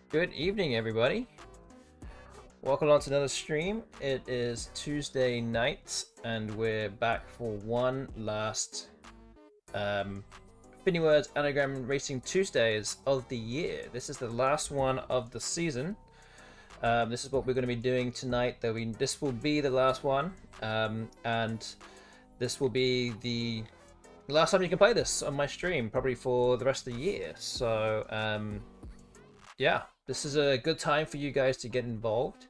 Good evening, everybody. Welcome on to another stream. It is Tuesday night, and we're back for one last FINIWORDS Anagram Racing Tuesdays of the year. This is the last one of the season. This is what we're going to be doing tonight. This will be the last one, and this will be the last time you can play this on my stream, probably for the rest of the year. So, yeah, this is a good time for you guys to get involved.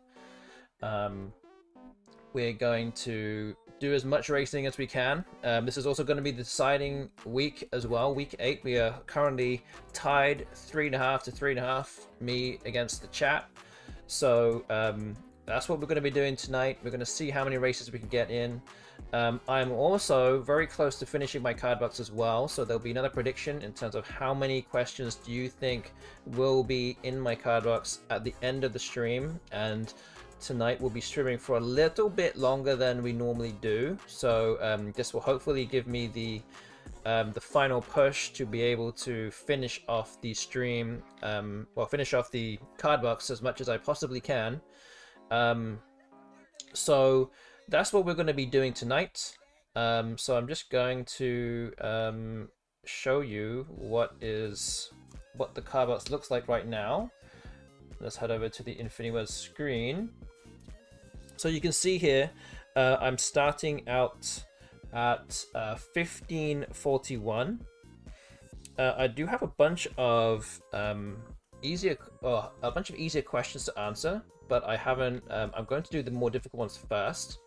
We're going to do as much racing as we can. This is also going to be the deciding week as well, week 8. We are currently tied 3.5 to 3.5, me against the chat. So that's what we're going to be doing tonight. We're going to see how many races we can get in. I'm also very close to finishing my card box as well, so there'll be another prediction in terms of how many questions do you think will be in my card box at the end of the stream. And tonight we'll be streaming for a little bit longer than we normally do, so this will hopefully give me the final push to be able to finish off the stream, finish off the card box as much as I possibly can. So that's what we're going to be doing tonight. So I'm just going to show you what the card box looks like right now. Let's head over to the FINIWORDS screen. So you can see here, I'm starting out at 1541. I do have a bunch of easier questions to answer, but I haven't. I'm going to do the more difficult ones first.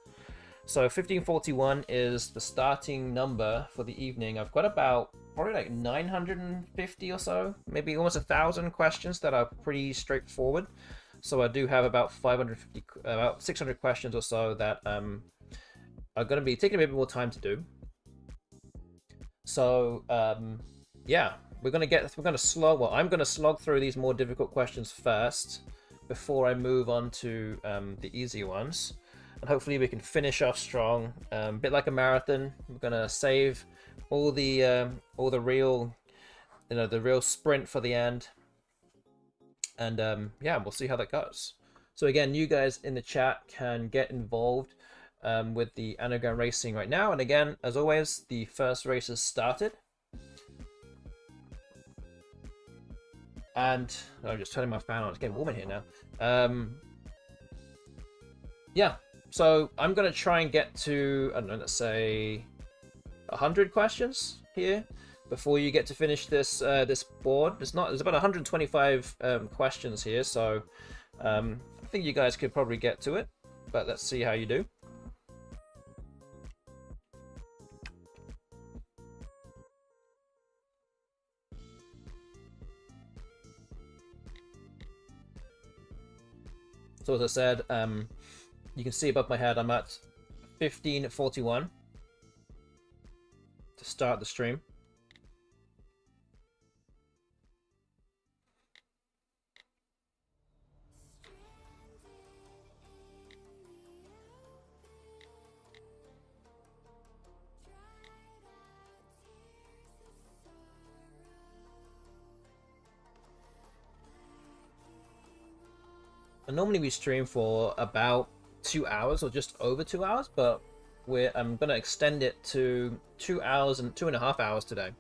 So 1541 is the starting number for the evening. I've got about probably like 950 or so, maybe almost 1,000 questions that are pretty straightforward. So I do have about 600 questions or so that are going to be taking a bit more time to do. So yeah, I'm going to slog through these more difficult questions first before I move on to the easier ones. And hopefully we can finish off strong, a bit like a marathon. We're gonna save all the real, the real sprint for the end. And yeah, we'll see how that goes. So again, you guys in the chat can get involved with the anagram racing right now. And again, as always, the first race has started. And I'm just turning my fan on. It's getting warm in here now. Yeah. So I'm going to try and get to, I don't know, let's say 100 questions here before you get to finish this this board. There's about 125 questions here, so I think you guys could probably get to it, but let's see how you do. So as I said, you can see above my head, I'm at 1541 to start the stream. And normally we stream for about 2 hours or just over 2 hours, but I'm going to extend it to 2 hours and 2.5 hours today.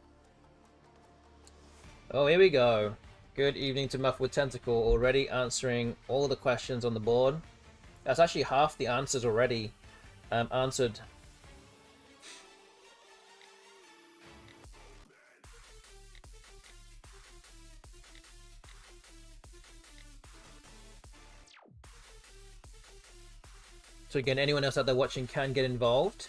Oh, here we go. Good evening to Muffwood Tentacle, already answering all the questions on the board. That's actually half the answers already answered. So again, anyone else out there watching can get involved.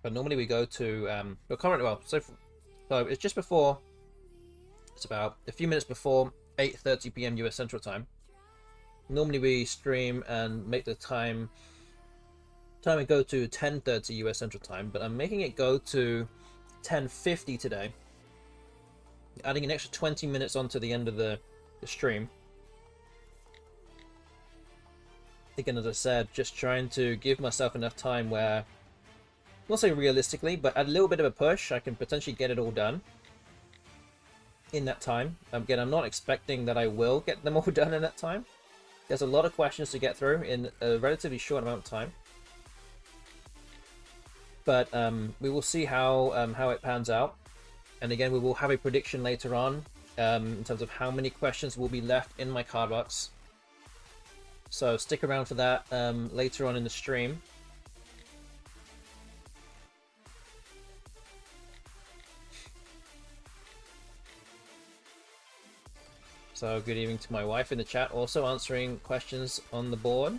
But normally we go to so it's just before. It's about a few minutes before 8:30 p.m. US Central Time. Normally we stream and make the time it go to 10:30 US Central Time, but I'm making it go to 10:50 today, adding an extra 20 minutes onto the end of the stream. Again, as I said, just trying to give myself enough time where, not say realistically, but at a little bit of a push, I can potentially get it all done in that time. Again, I'm not expecting that I will get them all done in that time. There's a lot of questions to get through in a relatively short amount of time. But we will see how it pans out. And again, we will have a prediction later on in terms of how many questions will be left in my card box. So stick around for that later on in the stream. So good evening to my wife in the chat, also answering questions on the board.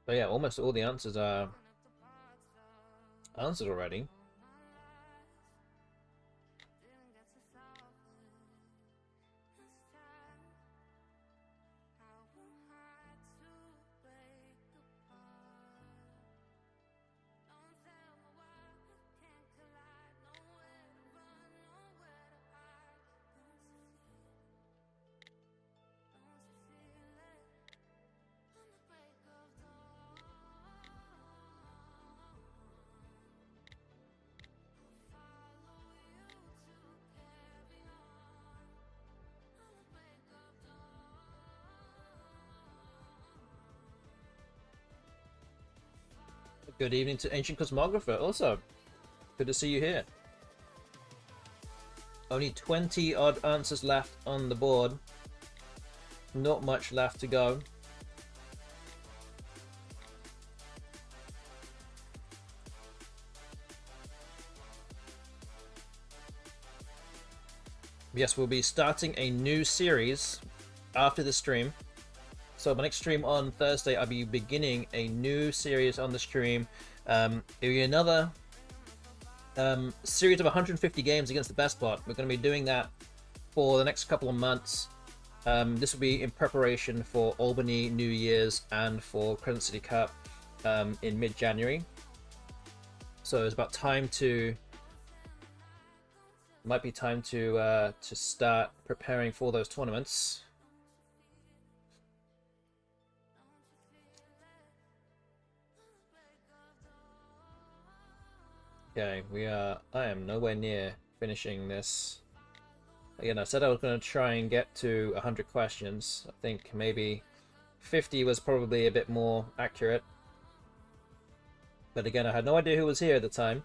So yeah, almost all the answers are answered already. Good evening to Ancient Cosmographer also. Good to see you here. Only 20 odd answers left on the board. Not much left to go. Yes, we'll be starting a new series after the stream. So my next stream on Thursday, I'll be beginning a new series on the stream. It'll be another series of 150 games against the best bot. We're going to be doing that for the next couple of months. This will be in preparation for Albany New Year's and for Crescent City Cup in mid-January. So it's about time to... might be time to start preparing for those tournaments. Okay, I am nowhere near finishing this. Again, I said I was going to try and get to 100 questions. I think maybe 50 was probably a bit more accurate. But again, I had no idea who was here at the time.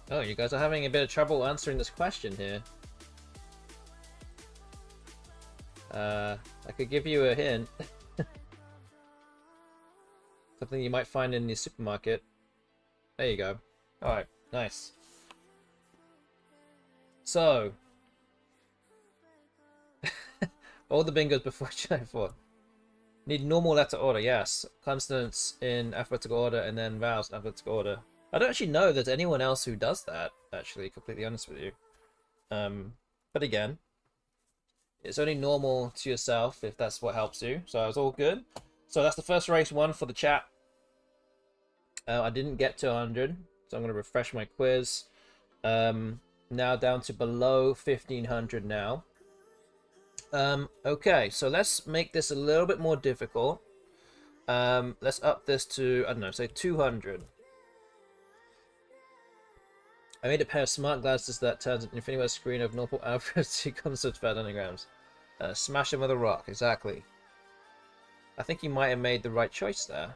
Oh, you guys are having a bit of trouble answering this question here. I could give you a hint. Something you might find in the supermarket. There you go. Alright, nice. So. All the bingos before July 4th. Need normal letter order, yes. Consonants in alphabetical order and then vowels in alphabetical order. I don't actually know there's anyone else who does that, actually, completely honest with you. But again, it's only normal to yourself if that's what helps you. So it's all good. So that's the first race one for the chat. I didn't get to 100, so I'm going to refresh my quiz. Now down to below 1500 now. Okay, so let's make this a little bit more difficult. Let's up this to, I don't know, say 200. I made a pair of smart glasses that turns an InfiniWords screen of normal average to concept fed anagrams. Smash them with a rock, exactly. I think you might have made the right choice there.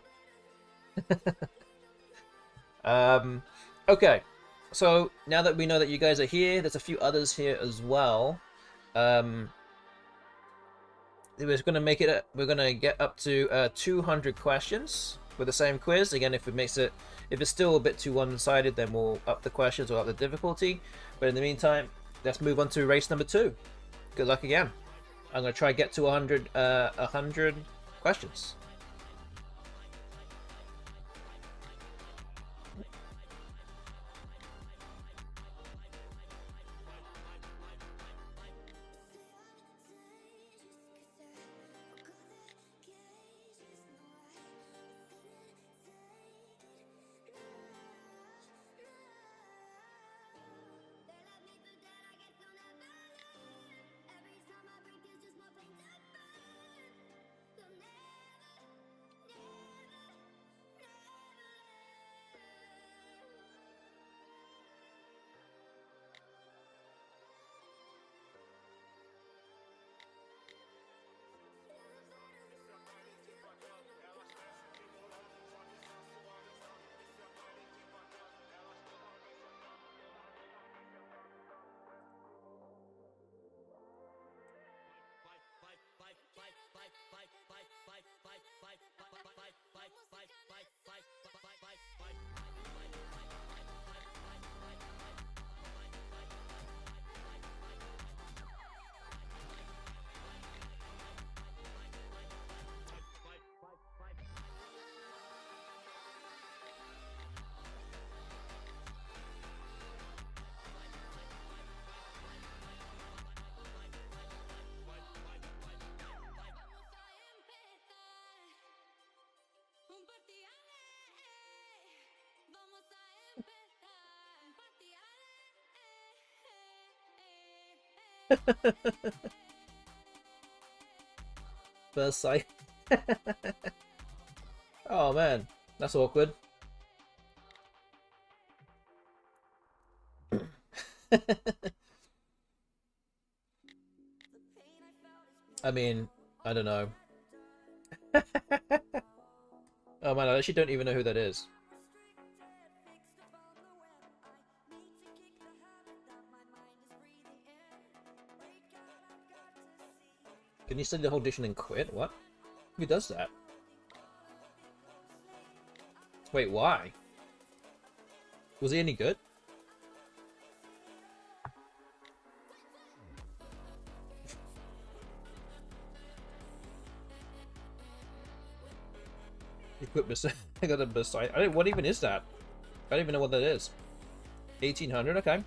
Okay, so now that we know that you guys are here, there's a few others here as well. We're gonna make it. We're gonna get up to 200 questions with the same quiz. Again, if it's still a bit too one-sided, then we'll up the questions or up the difficulty. But in the meantime, let's move on to race number 2. Good luck again. I'm gonna try to get to 100 questions. First sight. Oh man, that's awkward. I mean, I don't know. Oh man, I actually don't even know who that is. Can you study the whole audition and quit? What? Who does that? Wait, why? Was he any good? Equip beside. I got a beside. What even is that? I don't even know what that is. 1800. Okay.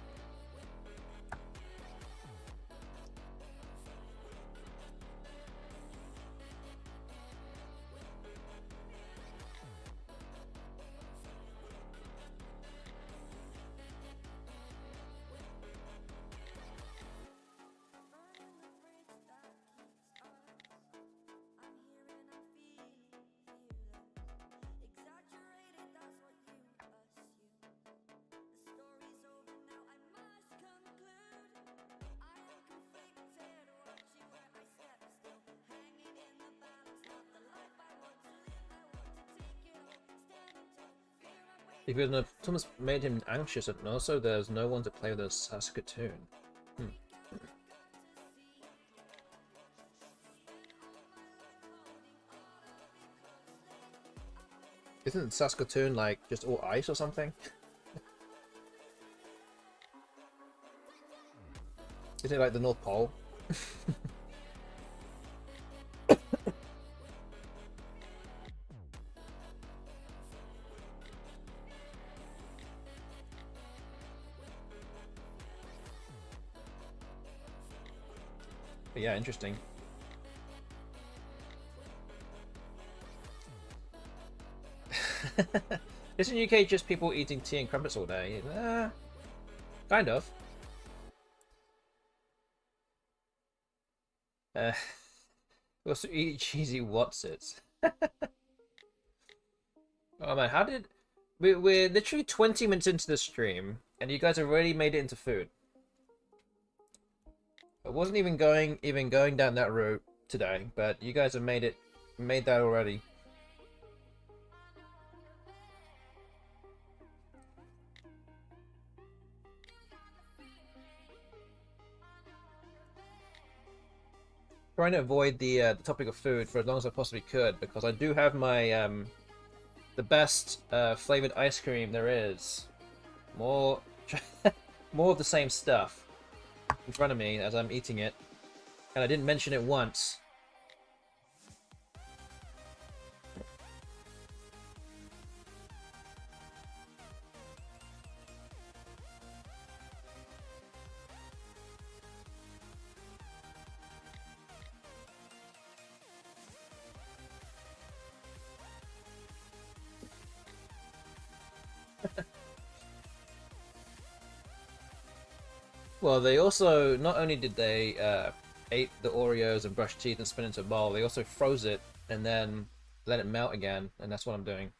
Because Thomas made him anxious, and also there's no one to play with a Saskatoon. Isn't Saskatoon like just all ice or something? Isn't it like the North Pole? But yeah, interesting. Isn't UK just people eating tea and crumpets all day? Kind of. We also eat cheesy Wotsits. Oh man, how did... We're literally 20 minutes into the stream, and you guys have already made it into food. I wasn't even going down that route today, but you guys have made that already. Trying to avoid the topic of food for as long as I possibly could, because I do have my the best flavored ice cream there is. More more of the same stuff in front of me as I'm eating it, and I didn't mention it once. Well, they also, not only did they ate the Oreos and brush teeth and spin it into a bowl, they also froze it and then let it melt again, and that's what I'm doing.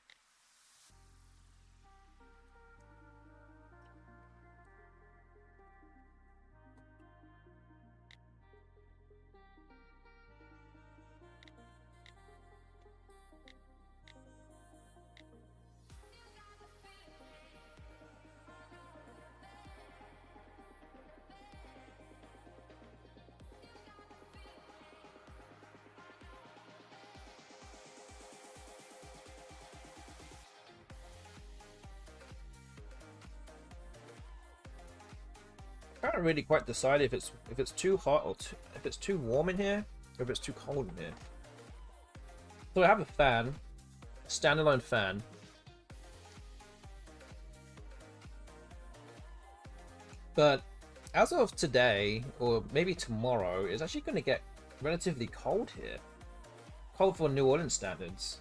I can't really quite decide if it's too hot or if it's too warm in here, or if it's too cold in here. So I have a fan, standalone fan. But as of today, or maybe tomorrow, it's actually going to get relatively cold here. Cold for New Orleans standards.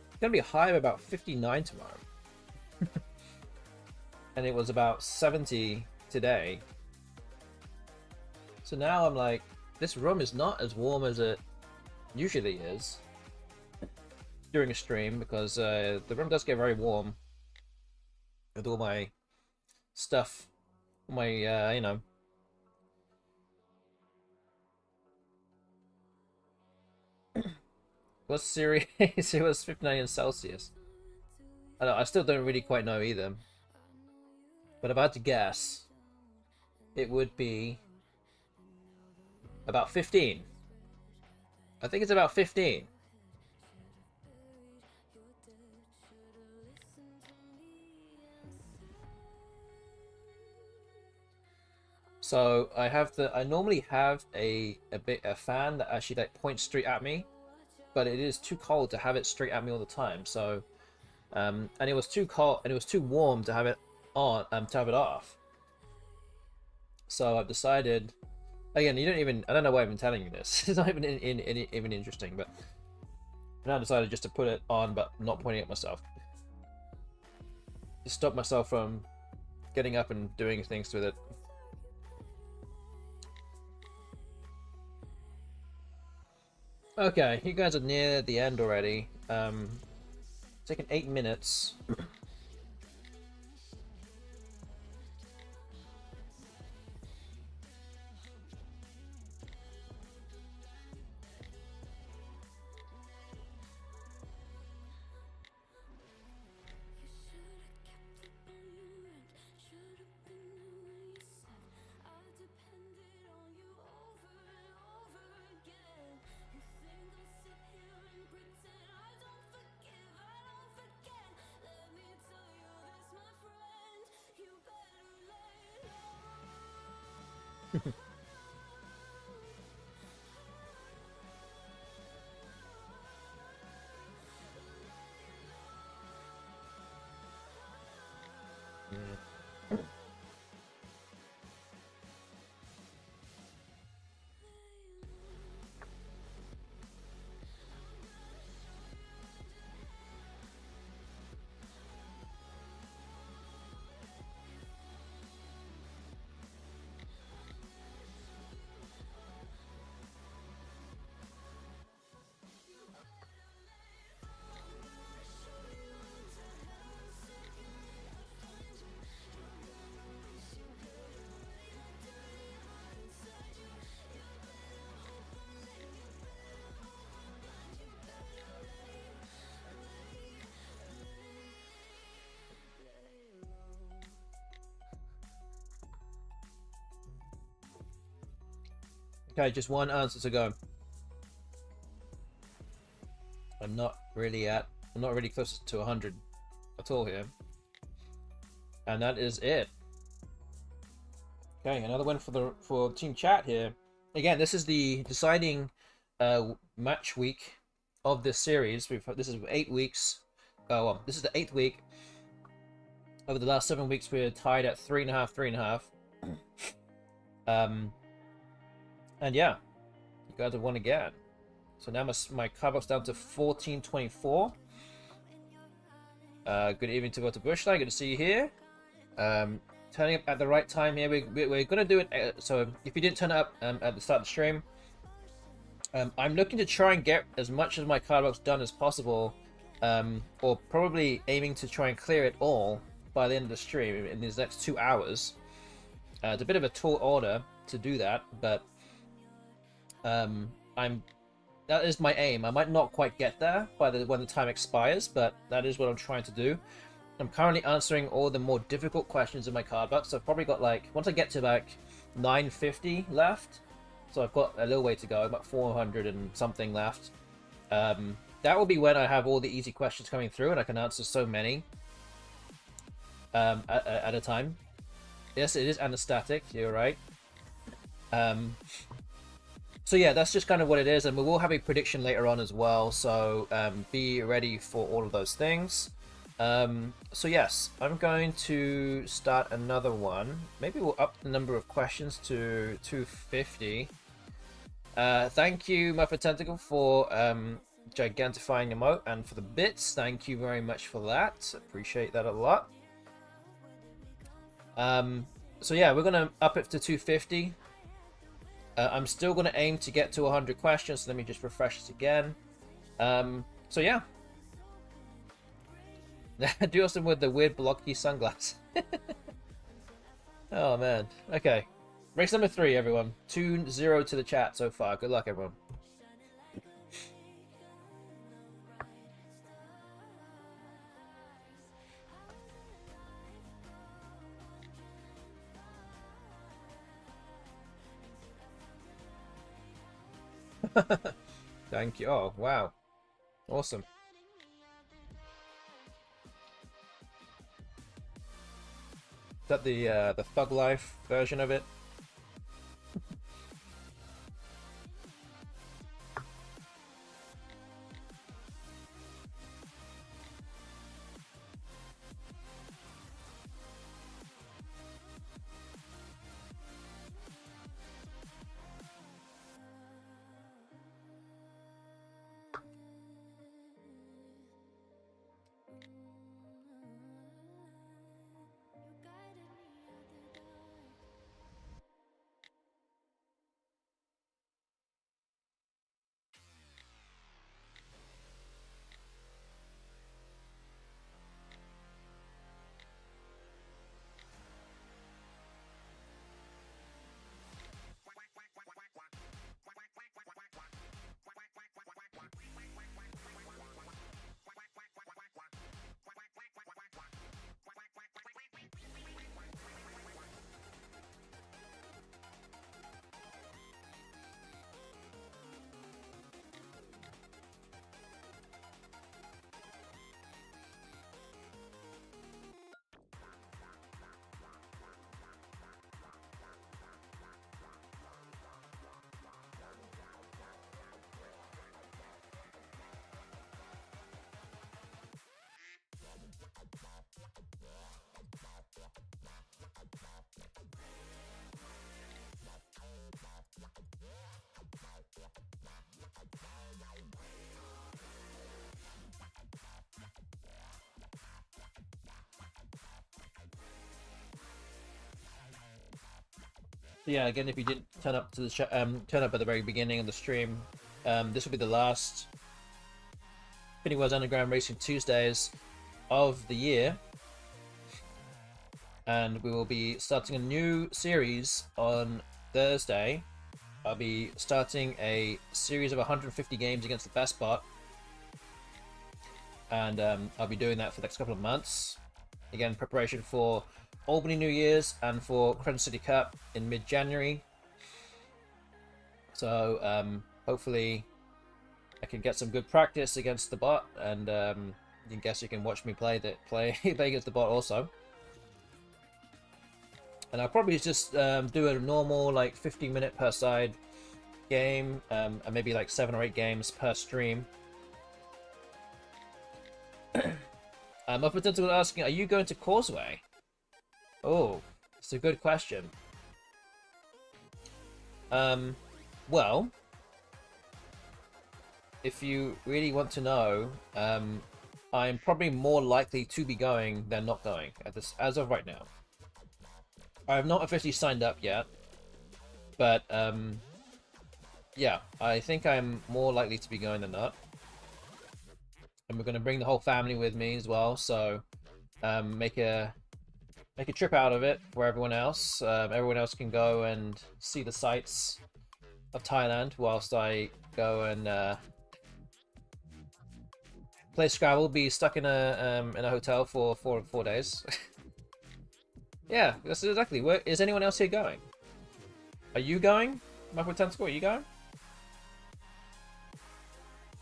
It's going to be a high of about 59 tomorrow. And it was about 70 today. So now I'm like, this room is not as warm as it usually is during a stream, because the room does get very warm with all my stuff, my you know. What's Siri? It was 59 Celsius. I still don't really quite know either. But if I had to guess, it would be about 15. I think it's about 15. So I normally have a fan that actually like points straight at me, but it is too cold to have it straight at me all the time. So, and it was too cold and it was too warm to have it on, to have it off. So I've decided, again, I don't know why I'm telling you this. It's not even even interesting, but I now decided just to put it on, but not pointing at myself, to stop myself from getting up and doing things with it. Okay, you guys are near the end already. Taking 8 minutes. Okay, just one answer to go. I'm not really close to 100 at all here. And that is it. Okay, another win for Team Chat here. Again, this is the deciding match week of this series. This is 8 weeks. Oh, well, this is the 8th week. Over the last 7 weeks, we're tied at 3.5, 3.5. And yeah, you guys have won again. So now my card box down to 1424. Good evening to go to Bushlight. Good to see you here. Turning up at the right time here. We're gonna do it. So if you didn't turn up at the start of the stream, I'm looking to try and get as much of my card box done as possible, or probably aiming to try and clear it all by the end of the stream in these next 2 hours. It's a bit of a tall order to do that, but that is my aim. I might not quite get there when the time expires, but that is what I'm trying to do. I'm currently answering all the more difficult questions in my card box. So I've probably got, like, once I get to like 950 left, so I've got a little way to go, about 400 and something left. That will be when I have all the easy questions coming through and I can answer so many at a time. Yes, it is anesthetic, you're right. So yeah, that's just kind of what it is, and we will have a prediction later on as well, so be ready for all of those things. So yes, I'm going to start another one. Maybe we'll up the number of questions to 250. Thank you, Muffet Tentacle, for gigantifying emote and for the bits. Thank you very much for that. Appreciate that a lot. So yeah, we're gonna up it to 250. I'm still gonna aim to get to 100 questions. So let me just refresh this again. So yeah. Do awesome with the weird blocky sunglasses. Oh man. Okay. Race number 3, everyone. 2-0 to the chat so far. Good luck, everyone. Thank you. Oh, wow. Awesome. Is that the Thug Life version of it? Yeah, again, if you didn't turn up to the turn up at the very beginning of the stream, this will be the last FINIWORDS Anagram Racing Tuesdays of the year, and we will be starting a new series on Thursday. I'll be starting a series of 150 games against the best bot, and I'll be doing that for the next couple of months. Again, preparation for Albany New Year's and for Crescent City Cup in mid-January. So hopefully I can get some good practice against the bot, and I guess you can watch me play against the bot also. And I'll probably just do a normal like 15-minute per side game, and maybe like 7 or 8 games per stream. My potential asking, are you going to Causeway? Oh, it's a good question. Well, if you really want to know, I'm probably more likely to be going than not going as of right now. I have not officially signed up yet, but yeah, I think I'm more likely to be going than not. And we're going to bring the whole family with me as well, so make a trip out of it for everyone else. Everyone else can go and see the sights of Thailand whilst I go and play Scrabble, be stuck in a hotel for 4 days. Yeah, that's exactly. Where is anyone else here going? Are you going, Michael Tentacle? Are you going?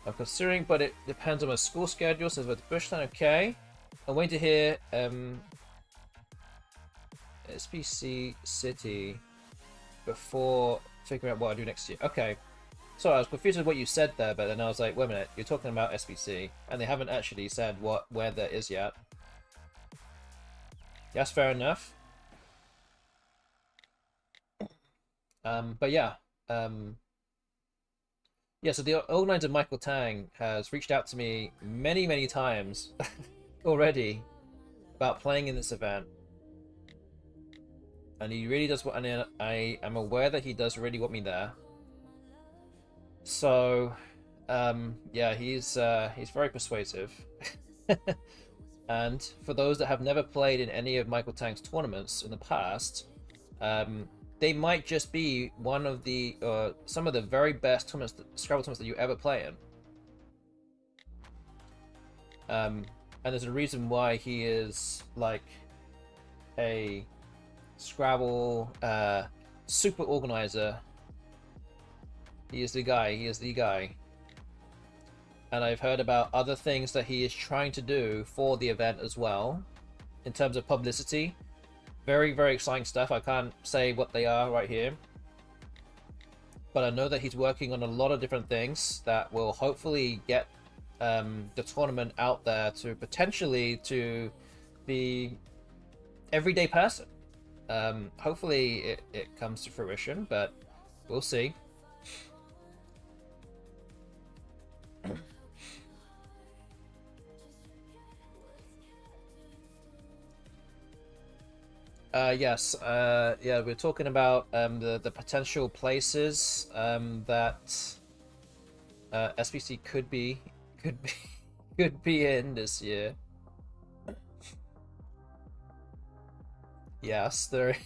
I'm considering, but it depends on my school schedule. Says with Bushland, okay. I'm waiting to hear SPC City before figuring out what I do next year. Okay. So I was confused with what you said there, but then I was like, wait a minute, you're talking about SPC, and they haven't actually said where that is yet. Yes, fair enough. But yeah, yeah, so the organizer Michael Tang has reached out to me many times already about playing in this event. And he really does want, and I am aware that he does really want me there. So, yeah, he's very persuasive. And for those that have never played in any of Michael Tang's tournaments in the past, they might just be one of the some of the very best Scrabble tournaments that you ever play in. And there's a reason why he is like a Scrabble super organizer. He is the guy. He is the guy. And I've heard about other things that he is trying to do for the event as well, in terms of publicity. Very exciting stuff. I can't say what they are right here, but I know that he's working on a lot of different things that will hopefully get the tournament out there to potentially to the everyday person. Hopefully it comes to fruition, but we'll see. Yes, yeah, we're talking about the potential places that SPC could be in this year. Yes, there.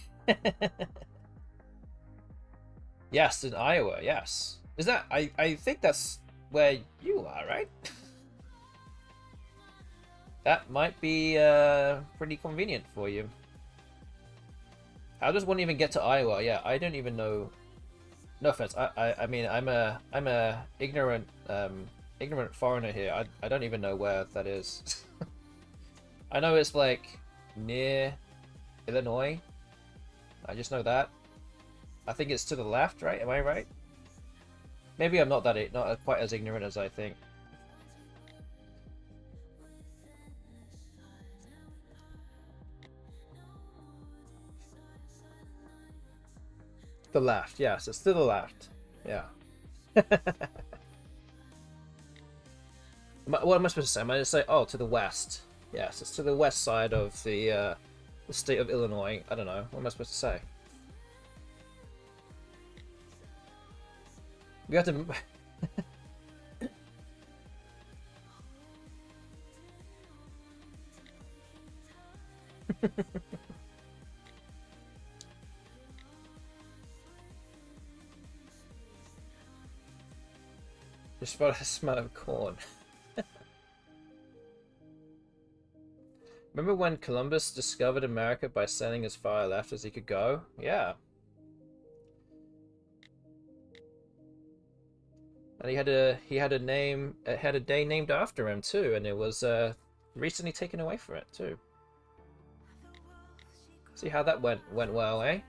Yes, in Iowa. Yes, is that? I think that's where you are, right? That might be pretty convenient for you. How does one even get to Iowa? Yeah, I don't even know. No offense. I mean, I'm a ignorant foreigner here. I don't even know where that is. I know it's like near Illinois. I just know that. I think it's to the left, right? Am I right? Maybe I'm not quite as ignorant as I think. The left, yes, it's to the left. Yeah. What am I supposed to say? Am I just say, oh, to the west? Yes, it's to the west side of the state of Illinois. I don't know. What am I supposed to say? We have to. Just for a smell of corn. Remember when Columbus discovered America by sailing as far left as he could go? Yeah. And he had a name, had a day named after him too, and it was recently taken away for it too. See how that went well, eh?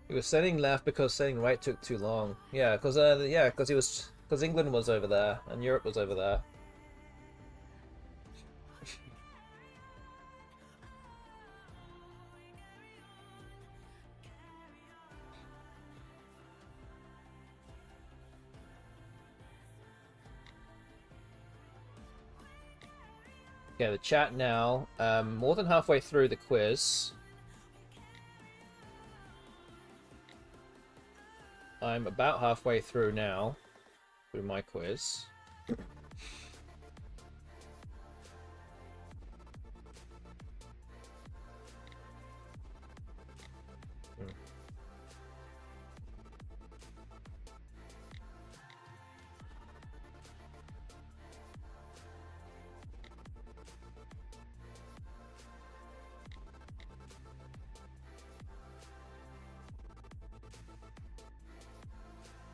He was sending left because sending right took too long. Yeah, because England was over there and Europe was over there. Okay, the chat now. More than halfway through the quiz. I'm about halfway through now, through my quiz.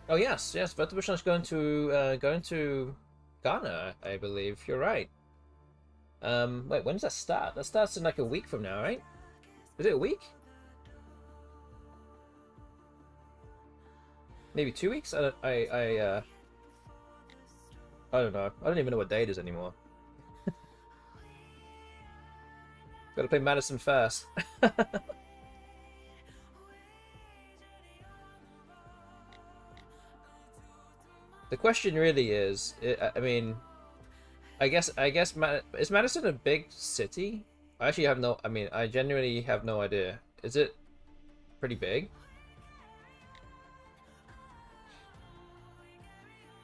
Oh yes, yes. Vertibushon is going to Ghana, I believe. You're right. Wait, when does that start? That starts in like a week from now, right? Is it a week? Maybe 2 weeks? I don't know. I don't even know what day it is anymore. Gotta play Madison first. The question really is, I mean, I guess, is Madison a big city? I actually have no, I mean, I genuinely have no idea. Is it pretty big?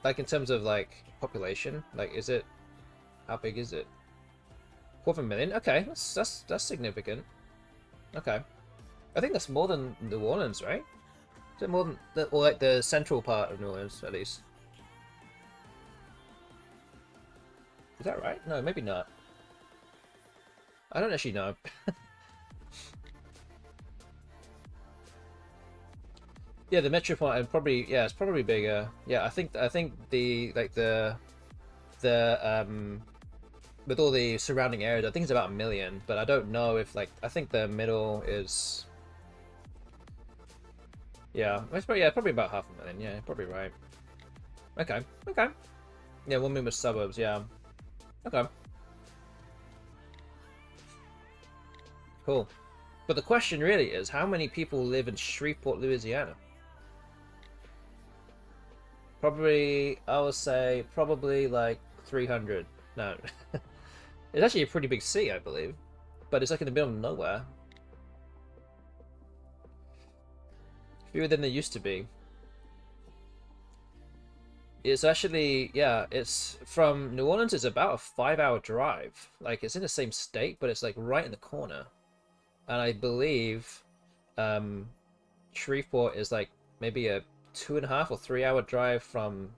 Like in terms of like population, like is it, how big is it? 250,000? Okay, that's significant. Okay, I think that's more than New Orleans, right? Is it more than or like the central part of New Orleans at least? Is that right? No, maybe not. I don't actually know. Yeah, the metropolitan probably, yeah, it's probably bigger. Yeah, I think the like the with all the surrounding areas, I think it's about 1 million, but I don't know if like I think the middle is, yeah, it's probably, yeah, probably about 500,000. Yeah, probably right. Okay, okay. Yeah, 1 million with suburbs. Yeah. Okay. Cool. But the question really is, how many people live in Shreveport, Louisiana? Probably, I would say, probably like 300. No. It's actually a pretty big city, I believe. But it's like in the middle of nowhere. Fewer than there used to be. It's actually, yeah, it's from New Orleans, it's about a 5-hour drive. Like, it's in the same state, but it's like right in the corner. And I believe Shreveport is like maybe a 2.5 or 3-hour drive from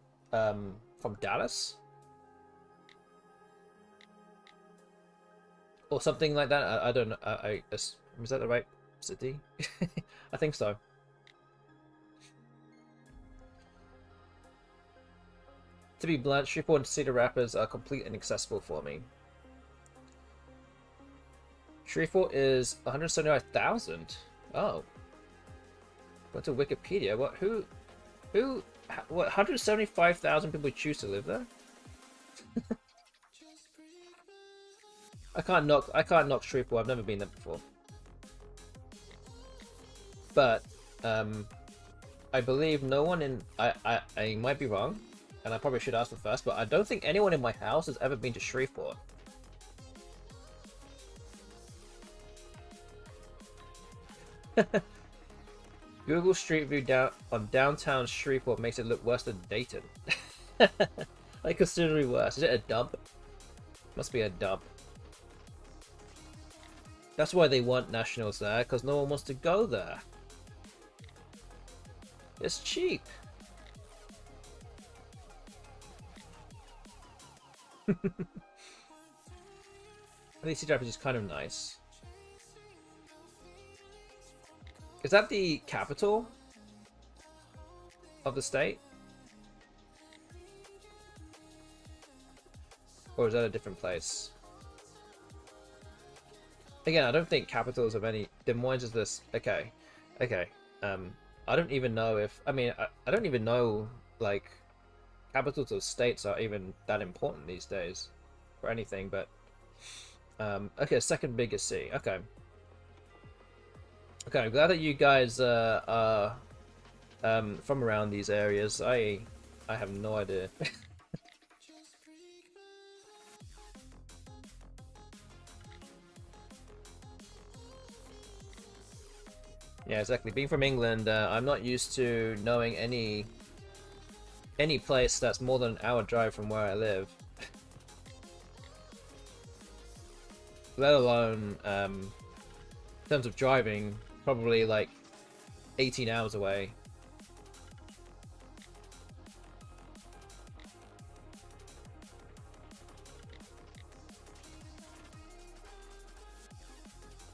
Dallas. Or something like that. I don't know. Is that the right city? I think so. To be blunt, Shreveport and Cedar Rapids are completely inaccessible for me. Shreveport is 175,000. Oh. Went to Wikipedia. What? What? 175,000 people choose to live there? I can't knock Shreveport. I've never been there before. But I believe no one in I might be wrong, and I probably should ask them first, but I don't think anyone in my house has ever been to Shreveport. Google Street View on downtown Shreveport makes it look worse than Dayton. Like considerably worse. Is it a dump? Must be a dump. That's why they want nationals there, because no one wants to go there. It's cheap. I think Cedar Rapids is kind of nice. Is that the capital of the state? Or is that a different place? Again, I don't think capitals of any... Des Moines is this... Okay. Okay. I don't even know if... I mean, I don't even know, like, capitals of states are even that important these days for anything, but... okay, second biggest city. Okay. Okay, I'm glad that you guys are from around these areas. I have no idea. Yeah, exactly. Being from England, I'm not used to knowing any place that's more than an hour drive from where I live. Let alone, in terms of driving, probably like 18 hours away.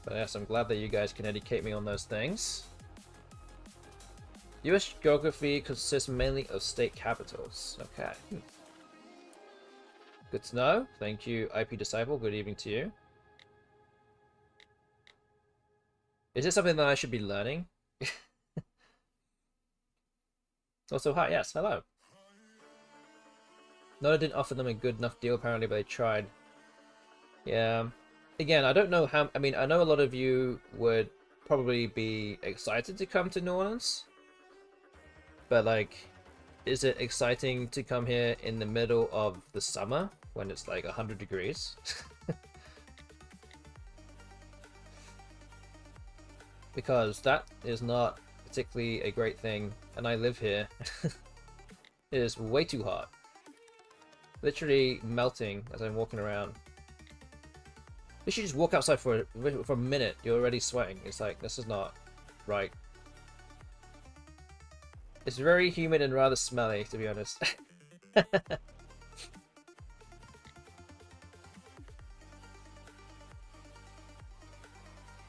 But yes, I'm glad that you guys can educate me on those things. US geography consists mainly of state capitals. Okay. Good to know. Thank you, IP Disciple. Good evening to you. Is this something that I should be learning? Also, hi. Yes, hello. No, I didn't offer them a good enough deal apparently, but they tried. Yeah. Again, I don't know how... I mean, I know a lot of you would probably be excited to come to New Orleans. But, like, is it exciting to come here in the middle of the summer when it's like 100 degrees? Because that is not particularly a great thing, and I live here. It is way too hot. Literally melting as I'm walking around. You should just walk outside for a minute, you're already sweating. It's like, this is not right. It's very humid and rather smelly, to be honest.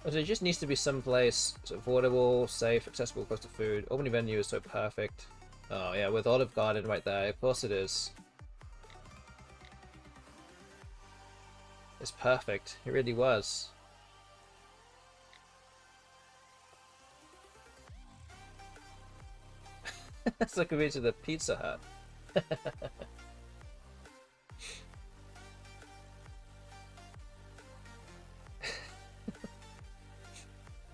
There just needs to be some place that's affordable, safe, accessible, close to food. Albany venue is so perfect. Oh yeah, with Olive Garden right there, of course it is. It's perfect. It really was. It's like a to the Pizza Hut.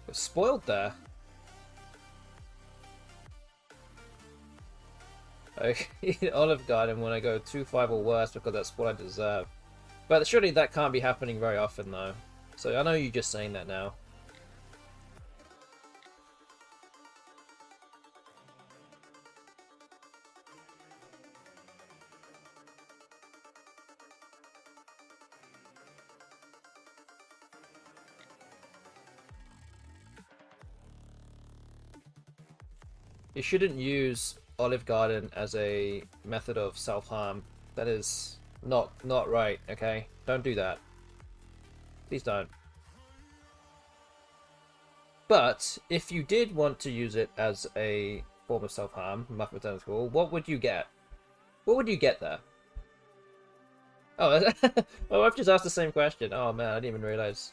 We're spoiled there. I eat Olive Garden when I go 2-5 or worse because that's what I deserve. But surely that can't be happening very often though. So I know you're just saying that now. You shouldn't use Olive Garden as a method of self-harm. That is not right, okay? Don't do that. Please don't. But if you did want to use it as a form of self-harm, Muffin School, what would you get? What would you get there? Oh, my wife just asked the same question. Oh man, I didn't even realize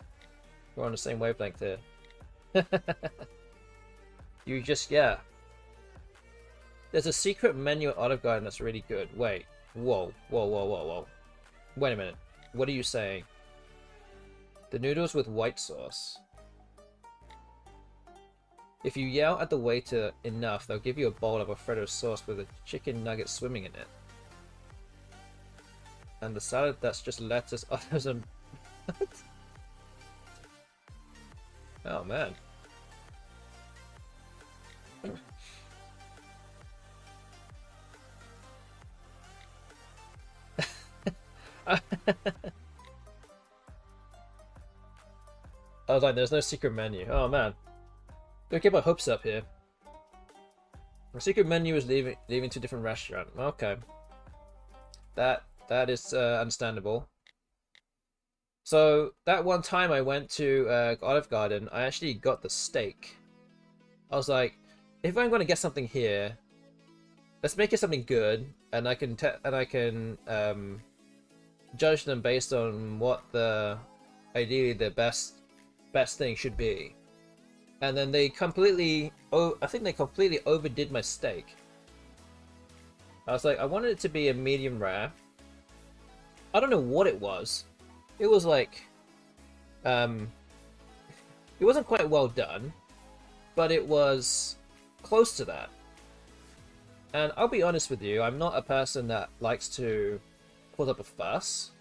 we're on the same wavelength here. You just, yeah. There's a secret menu at Olive Garden that's really good. Wait. Whoa. Whoa, whoa, whoa, whoa. Wait a minute. What are you saying? The noodles with white sauce. If you yell at the waiter enough, they'll give you a bowl of Alfredo sauce with a chicken nugget swimming in it. And the salad that's just lettuce, olives, and... What? Oh, man. I was like, there's no secret menu. Oh man. Don't get my hopes up here. The secret menu is leaving to a different restaurant. Okay. That That is understandable. So that one time I went to Olive Garden, I actually got the steak. I was like, if I'm going to get something here, let's make it something good, and I can judge them based on what ideally the best thing should be. And then they completely, I think they completely overdid my steak. I was like, I wanted it to be a medium rare. I don't know what it was. It was like, it wasn't quite well done, but it was close to that. And I'll be honest with you, I'm not a person that likes to put up a fuss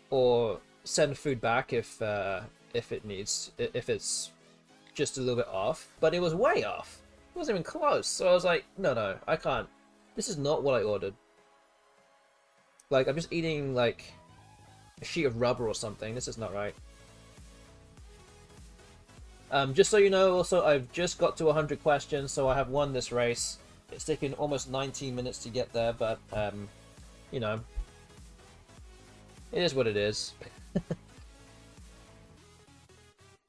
or send food back if it's just a little bit off. But it was way off. It wasn't even close. So I was like, no, I can't. This is not what I ordered. Like, I'm just eating like a sheet of rubber or something. This is not right. Just so you know, also, I've just got to 100 questions, so I have won this race. It's taken almost 19 minutes to get there, but, you know, it is what it is.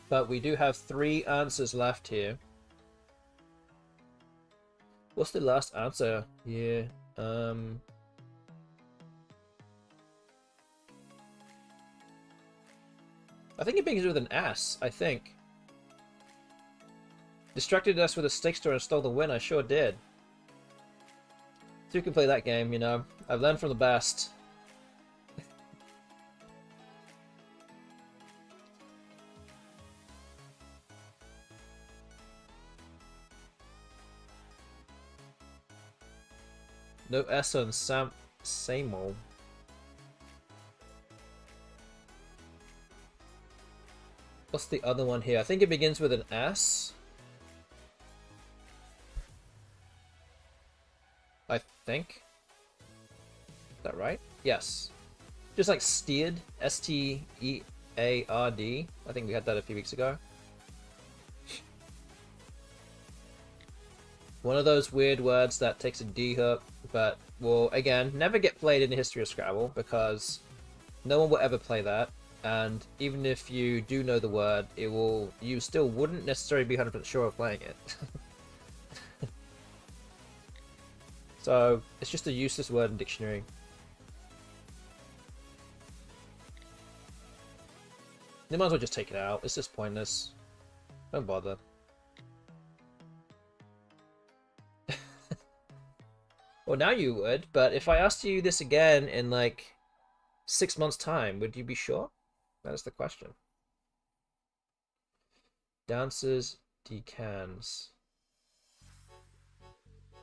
But we do have 3 answers left here. What's the last answer here? I think it begins with an S, I think. Distracted us with a steak store and stole the win, I sure did. So you can play that game, you know. I've learned from the best. No S on Samo. What's the other one here? I think it begins with an S. I think. Is that right? Yes. Just like steered. S-T-E-A-R-D. I think we had that a few weeks ago. One of those weird words that takes a D hook, but will, again, never get played in the history of Scrabble because no one will ever play that. And even if you do know the word, you still wouldn't necessarily be 100% sure of playing it. So it's just a useless word in dictionary. You might as well just take it out. It's just pointless. Don't bother. Well, now you would, but if I asked you this again in like 6 months' time, would you be sure? That is the question. Dancers, decans.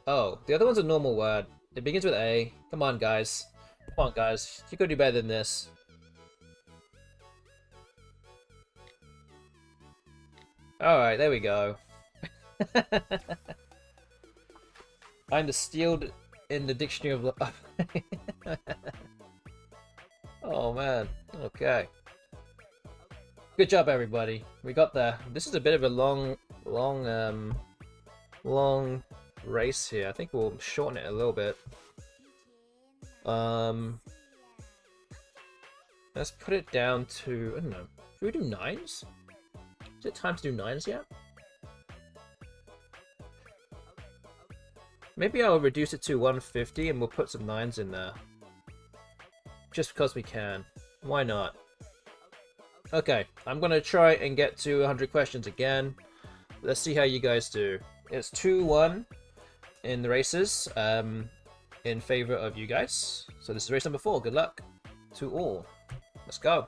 Oh, the other one's a normal word. It begins with A. Come on, guys. Come on, guys. You could do better than this. Alright, there we go. I'm the steeled in the dictionary of... Oh, man. Okay. Good job, everybody. We got there. This is a bit of a long race here. I think we'll shorten it a little bit. Let's put it down to, I don't know, should we do 9s? Is it time to do 9s yet? Maybe I'll reduce it to 150 and we'll put some 9s in there. Just because we can. Why not? Okay, I'm gonna try and get to 100 questions again. Let's see how you guys do. It's 2-1 in the races, in favor of you guys. So this is race number 4. Good luck to all. Let's go.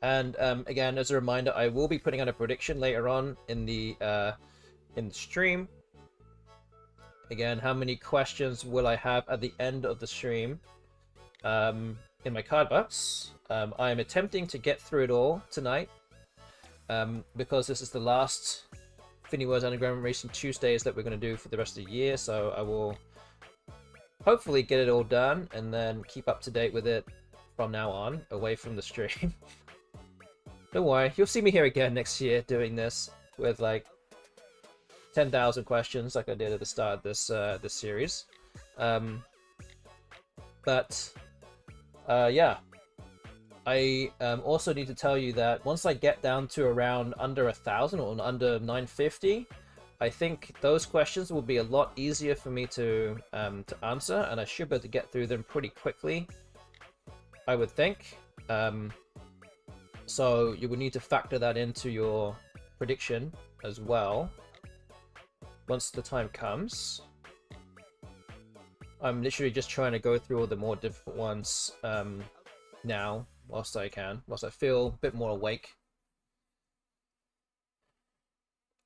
And again, as a reminder, I will be putting out a prediction later on in the stream. Again, how many questions will I have at the end of the stream? In my card box. I am attempting to get through it all tonight. Because this is the last FINIWORDS Anagram Racing Tuesdays that we're going to do for the rest of the year, so I will hopefully get it all done and then keep up to date with it from now on, away from the stream. Don't worry, you'll see me here again next year doing this with like 10,000 questions like I did at the start of this series. But yeah, I also need to tell you that once I get down to around under 1,000 or under 950, I think those questions will be a lot easier for me to answer, and I should be able to get through them pretty quickly, I would think. So you would need to factor that into your prediction as well once the time comes. I'm literally just trying to go through all the more difficult ones now, whilst I feel a bit more awake.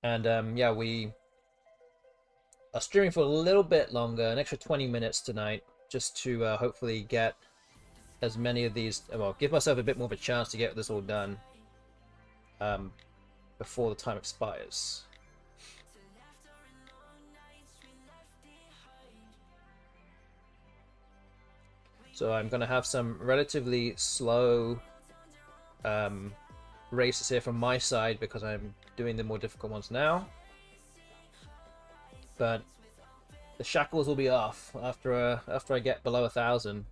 And yeah, we are streaming for a little bit longer, an extra 20 minutes tonight, just to hopefully get as many of these, well, give myself a bit more of a chance to get this all done before the time expires. So I'm going to have some relatively slow races here from my side because I'm doing the more difficult ones now. But the shackles will be off after I get below 1,000.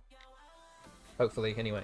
Hopefully, anyway.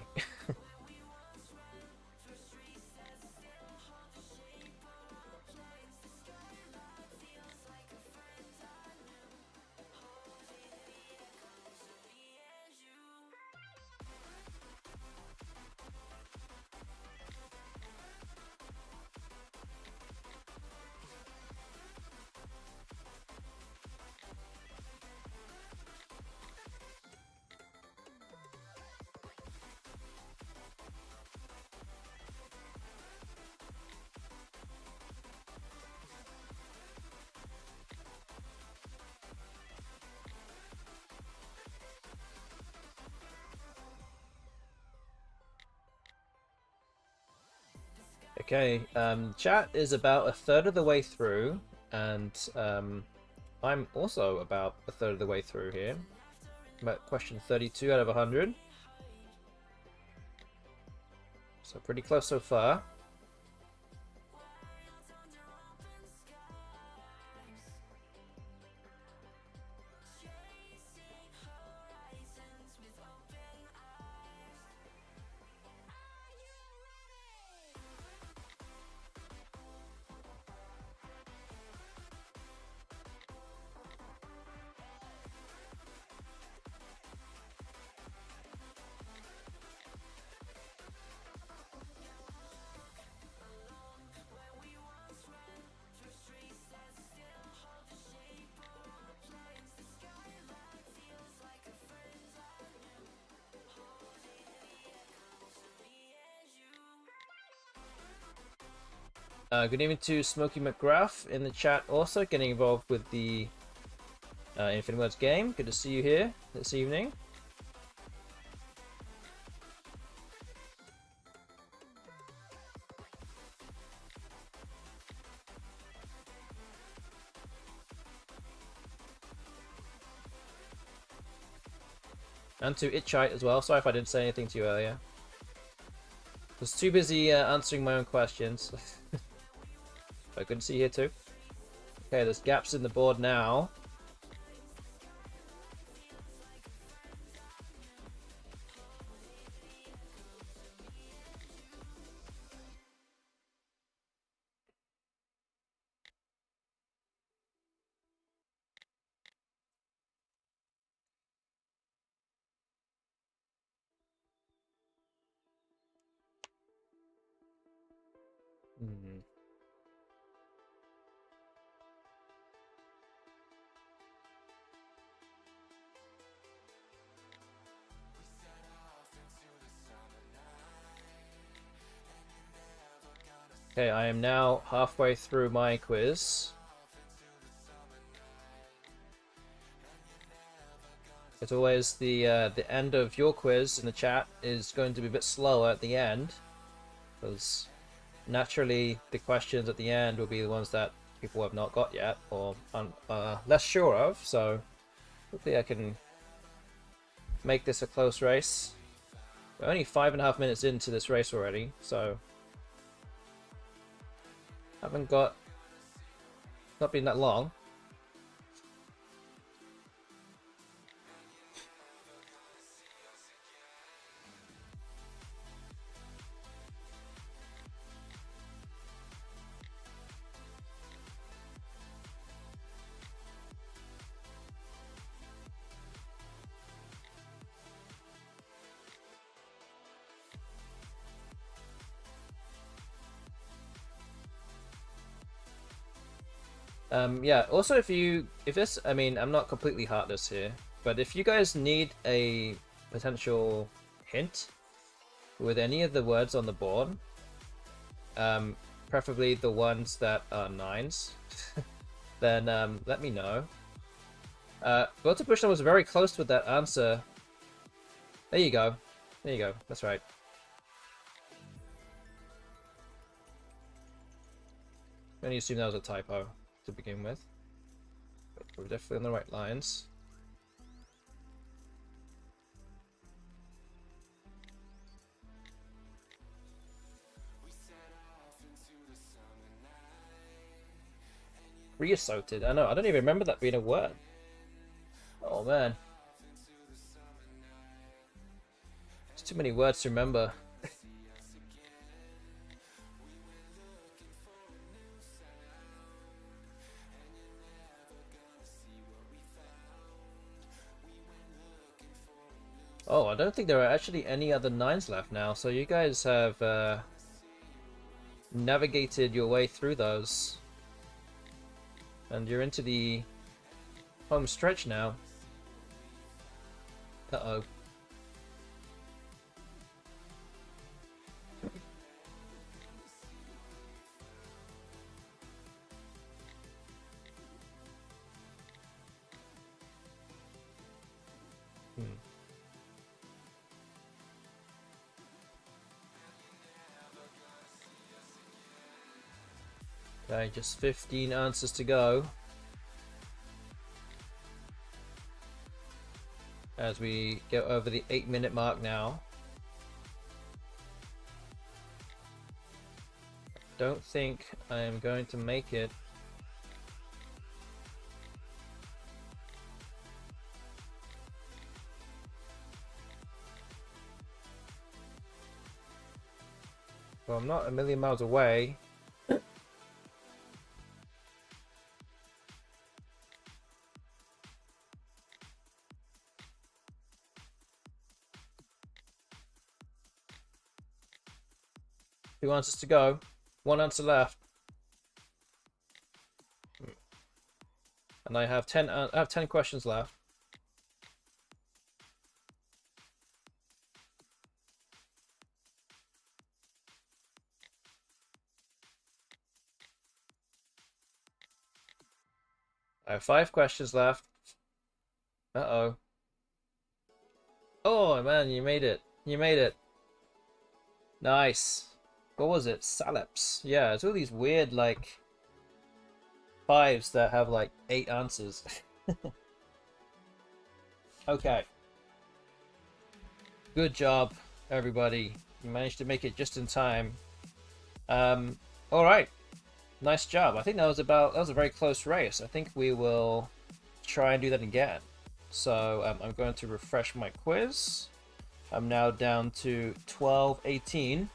Okay, chat is about a third of the way through, and I'm also about a third of the way through here. I'm at question 32 out of 100. So pretty close so far. Good evening to Smokey McGrath in the chat, also getting involved with the FINIWORDS game. Good to see you here this evening. And to Itchite as well. Sorry if I didn't say anything to you earlier. I was too busy answering my own questions. But good to see you here too. Okay, there's gaps in the board now. Okay, I am now halfway through my quiz. As always, the end of your quiz in the chat is going to be a bit slower at the end, because naturally the questions at the end will be the ones that people have not got yet or are less sure of. So hopefully I can make this a close race. We're only 5.5 minutes into this race already, so haven't got not been that long. Yeah, also if this, I mean, I'm not completely heartless here, but if you guys need a potential hint with any of the words on the board, preferably the ones that are 9s, then let me know. Votapushna was very close with that answer. There you go. There you go. That's right. I'm going to assume that was a typo to begin with. But we're definitely on the right lines. Creosoted. I know. I don't even remember that being a word. Oh man. There's too many words to remember. Oh, I don't think there are actually any other 9s left now, so you guys have navigated your way through those. And you're into the home stretch now. Uh-oh. Okay, just 15 answers to go. As we get over the 8-minute mark now. Don't think I am going to make it. Well, I'm not a million miles away. Two answers to go. One answer left. And I have 10 questions left. I have 5 questions left. Uh-oh. Oh man, you made it. You made it. Nice. What was it? Saleps. Yeah, it's all these weird, like, 5s that have, like, 8 answers. Okay. Good job, everybody. You managed to make it just in time. Alright. Nice job. I think that was a very close race. I think we will try and do that again. So, I'm going to refresh my quiz. I'm now down to 12:18.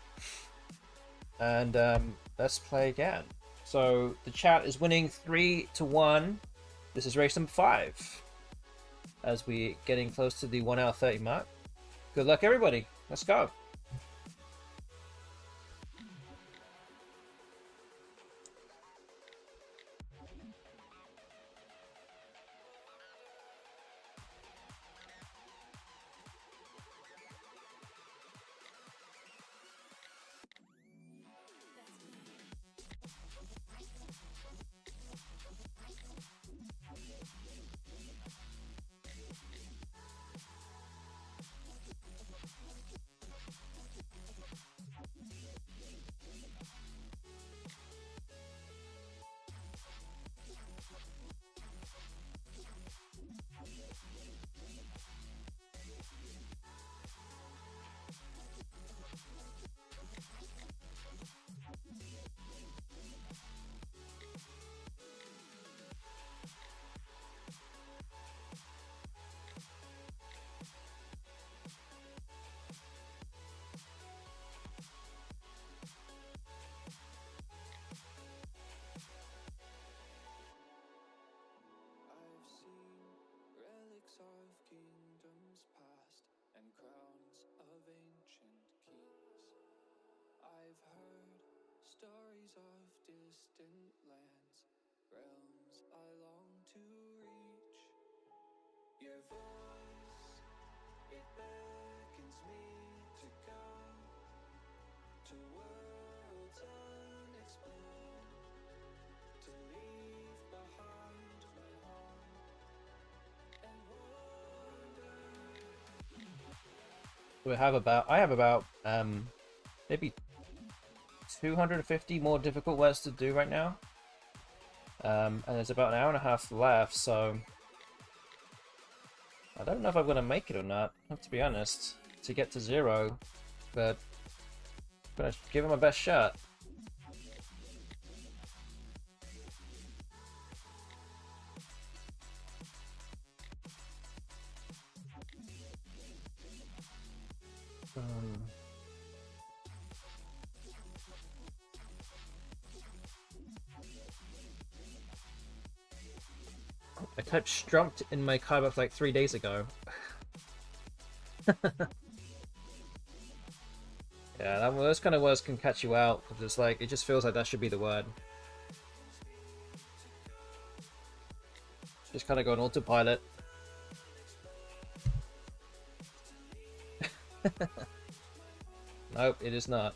And let's play again. So the chat is winning 3-1. This is race number 5. As we getting close to the 1 hour 30 mark. Good luck, everybody. Let's go. Stories of distant lands, realms I long to reach. Your voice, it beckons me to go to worlds unexplored, to leave behind my home and wander. I have about maybe 250 more difficult words to do right now. And there's about an hour and a half left, so I don't know if I'm gonna make it or not, I have to be honest, to get to 0, but I'm gonna give it my best shot. I typed strumped in my Kaibox like 3 days ago. Yeah, those kind of words can catch you out, because it's like, it just feels like that should be the word. Just kind of go on autopilot. Nope, it is not.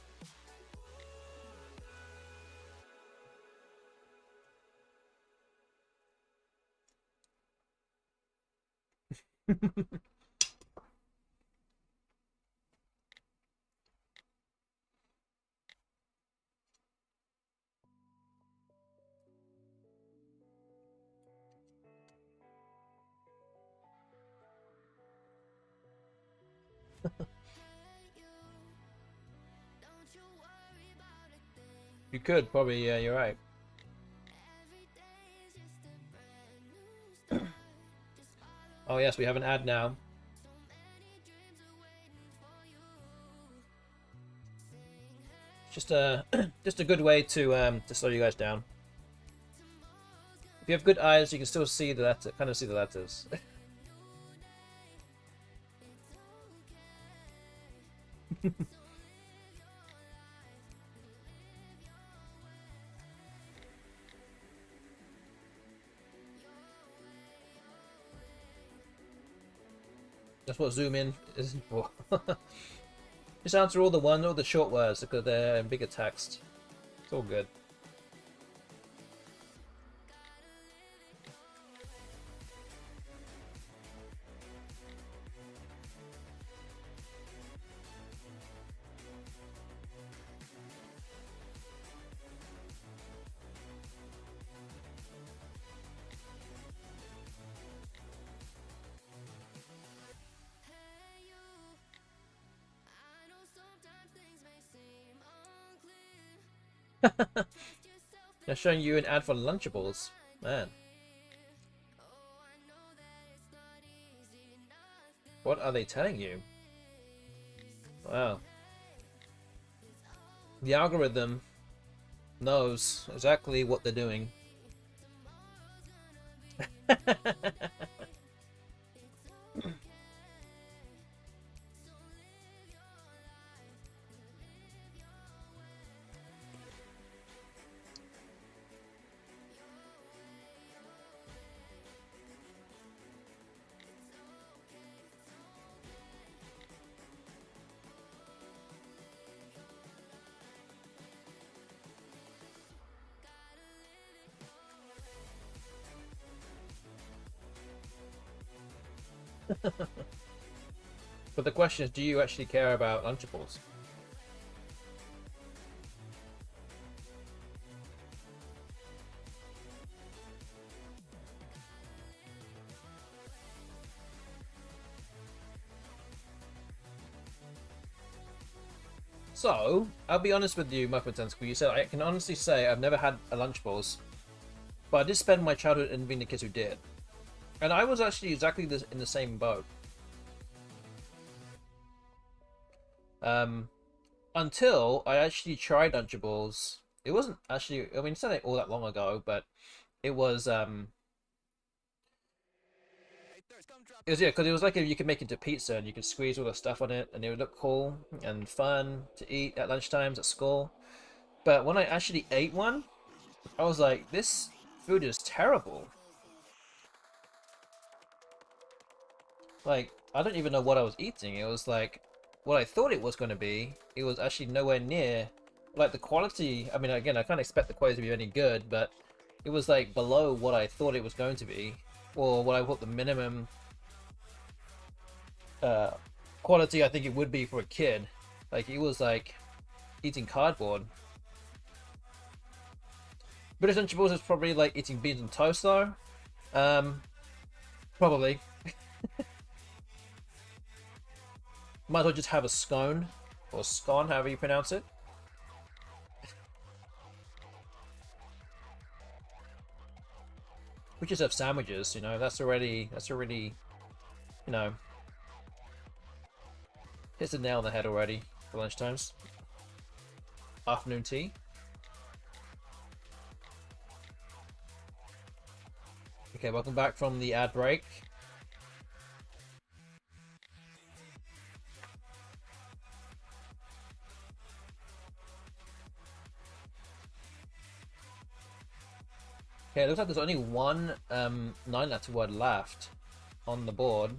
You could, probably, yeah, you're right. Oh yes, we have an ad now. Just a just a good way to slow you guys down. If you have good eyes, you can still see the letter, kind of see the letters. That's what zoom in is for. Just answer all the short words because they're in bigger text. It's all good. They're showing you an ad for Lunchables. Man. What are they telling you? Wow. The algorithm knows exactly what they're doing. But the question is, do you actually care about Lunchables? So, I'll be honest with you, Muffin Tentacle. You said I can honestly say I've never had a Lunchables, but I did spend my childhood envying the kids who did. And I was actually exactly in the same boat. Until I actually tried Lunchables. It wasn't actually, I mean, it's not all that long ago, but it was, It was, yeah, because it was like if you could make it into pizza and you could squeeze all the stuff on it and it would look cool and fun to eat at lunchtimes at school. But when I actually ate one, I was like, this food is terrible. Like, I don't even know what I was eating. It was like what I thought it was going to be. It was actually nowhere near like the quality. I mean, again, I can't expect the quality to be any good, but it was like below what I thought it was going to be, or what I thought the minimum uh, quality I think it would be for a kid. Like, it was like eating cardboard. British Lunchables is probably like eating beans on toast, though. Probably. Might as well just have a scone, or scone, however you pronounce it. We just have sandwiches, you know. That's already, you know, hits the nail on the head already for lunchtimes. Afternoon tea. Okay, welcome back from the ad break. Okay, it looks like there's only one 9-letter word left on the board.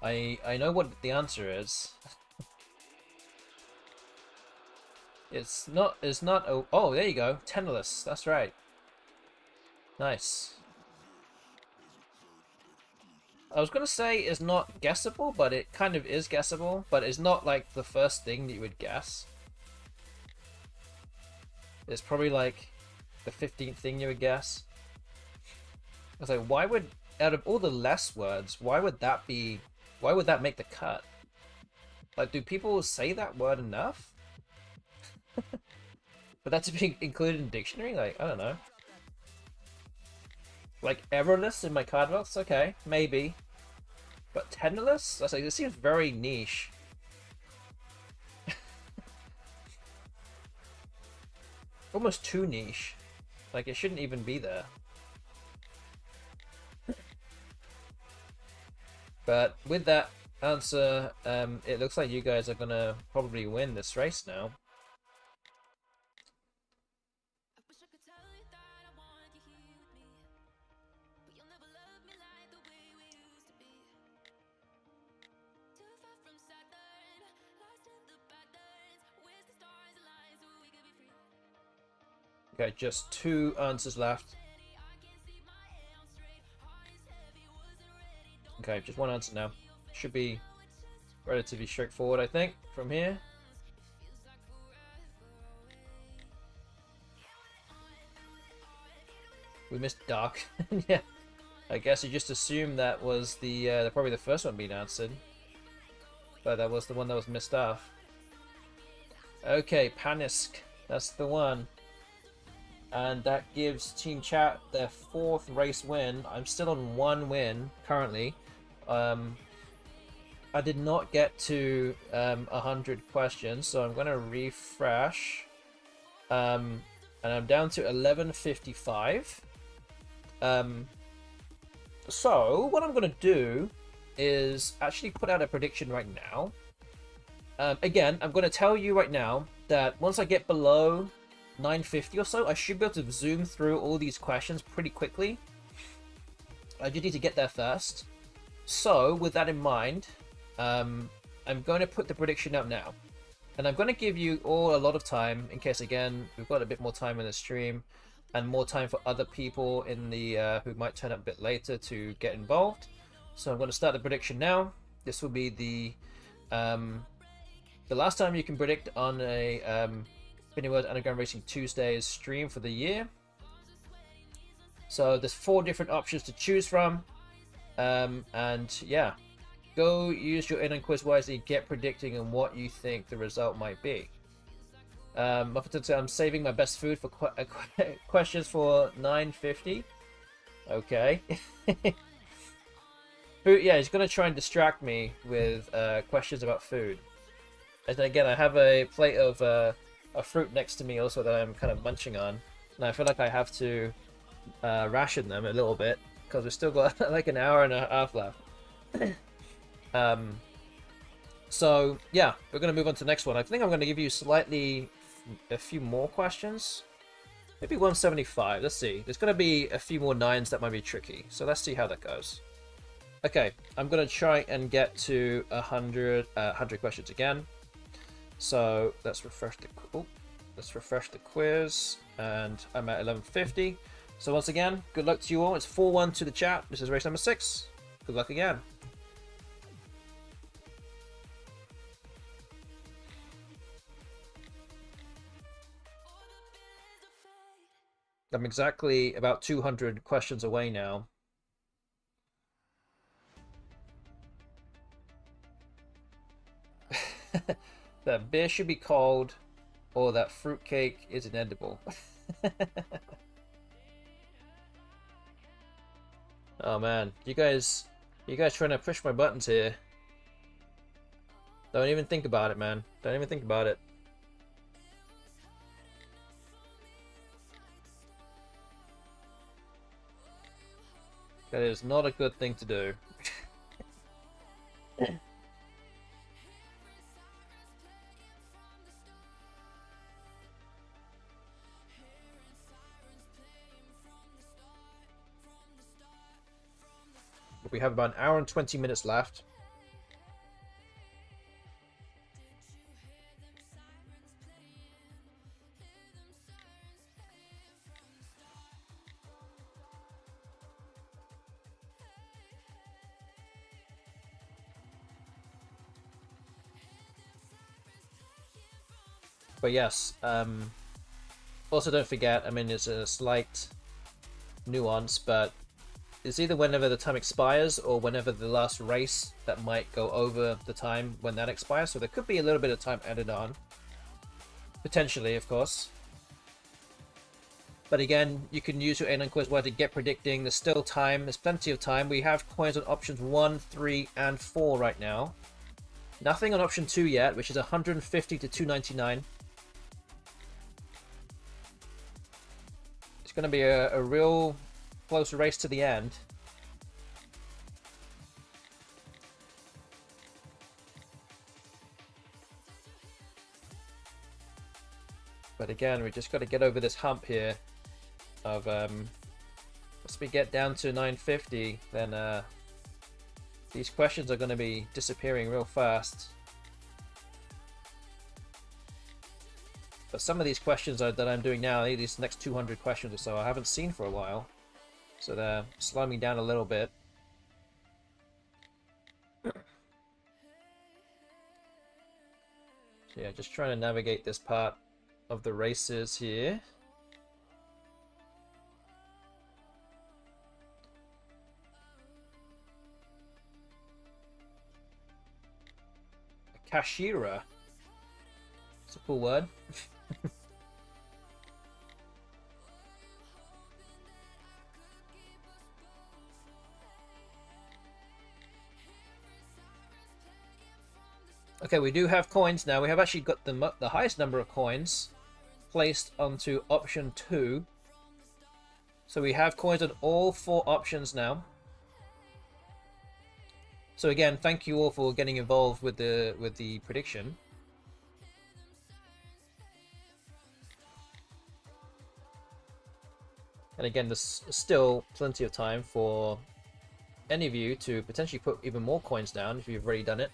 I know what the answer is. It's not oh, there you go. Tenderless. That's right. Nice. I was gonna say it's not guessable, but it kind of is guessable, but it's not like the first thing that you would guess. It's probably like the 15th thing you would guess. I was like, why would, out of all the less words, why would that make the cut? Like, do people say that word enough? For that to be included in dictionary? Like, I don't know. Like, errorless in my card box? Okay, maybe. But tenderless? I was like, this seems very niche. Almost too niche. Like, it shouldn't even be there. But with that answer, it looks like you guys are gonna probably win this race now. Okay, just 2 answers left. Okay, just 1 answer now. Should be relatively straightforward, I think, from here. We missed dark. Yeah, I guess you just assumed that was the probably the first one being answered, but that was the one that was missed off. Okay, Panisk, that's the one. And that gives Team Chat their 4th race win. I'm still on 1 win currently. I did not get to 100 questions, so I'm going to refresh. And I'm down to 1155. So what I'm going to do is actually put out a prediction right now. Again, I'm going to tell you right now that once I get below 950 or so, I should be able to zoom through all these questions pretty quickly. I just need to get there first. So with that in mind, I'm going to put the prediction out now, and I'm going to give you all a lot of time in case, again, we've got a bit more time in the stream and more time for other people in the who might turn up a bit later to get involved. So I'm going to start the prediction now. This will be the last time you can predict on a FINIWORDS Anagram Racing Tuesdays stream for the year. So there's 4 different options to choose from, and yeah, go use your in-and quiz wisely, get predicting on what you think the result might be. I'm saving my best food for questions for 950. Okay. Food, yeah, he's gonna try and distract me with questions about food. And again, I have a plate of a fruit next to me also that I'm kind of munching on, and I feel like I have to ration them a little bit because we've still got like an hour and a half left. So yeah, we're gonna move on to the next one. I think I'm gonna give you a few more questions. Maybe 175. Let's see. There's gonna be a few more 9s that might be tricky. So let's see how that goes. Okay, I'm gonna try and get to 100 questions again. So let's refresh the quiz, and I'm at 1150. So once again, good luck to you all. It's 4-1 to the chat. This is race number 6. Good luck again. I'm exactly about 200 questions away now. That beer should be cold, or that fruitcake is inedible. Oh man, you guys trying to push my buttons here. Don't even think about it, man. Don't even think about it. That is not a good thing to do. We have about an hour and 20 minutes left. But yes, also don't forget, I mean, it's a slight nuance, but it's either whenever the time expires or whenever the last race that might go over the time when that expires. So there could be a little bit of time added on. Potentially, of course. But again, you can use your ANAGRAM quiz word to get predicting. There's still time. There's plenty of time. We have coins on options 1, 3, and 4 right now. Nothing on option 2 yet, which is 150 to 299. It's going to be a real close race to the end. But again, we just got to get over this hump here of once we get down to 950, then these questions are going to be disappearing real fast. But some of these questions that I'm doing now, these next 200 questions or so, I haven't seen for a while. So they're slowing me down a little bit. So yeah, just trying to navigate this part of the races here. Kashira. It's a cool word. Okay, we do have coins now. We have actually got the highest number of coins placed onto option 2. So we have coins on all 4 options now. So again, thank you all for getting involved with the prediction. And again, there's still plenty of time for any of you to potentially put even more coins down if you've already done it.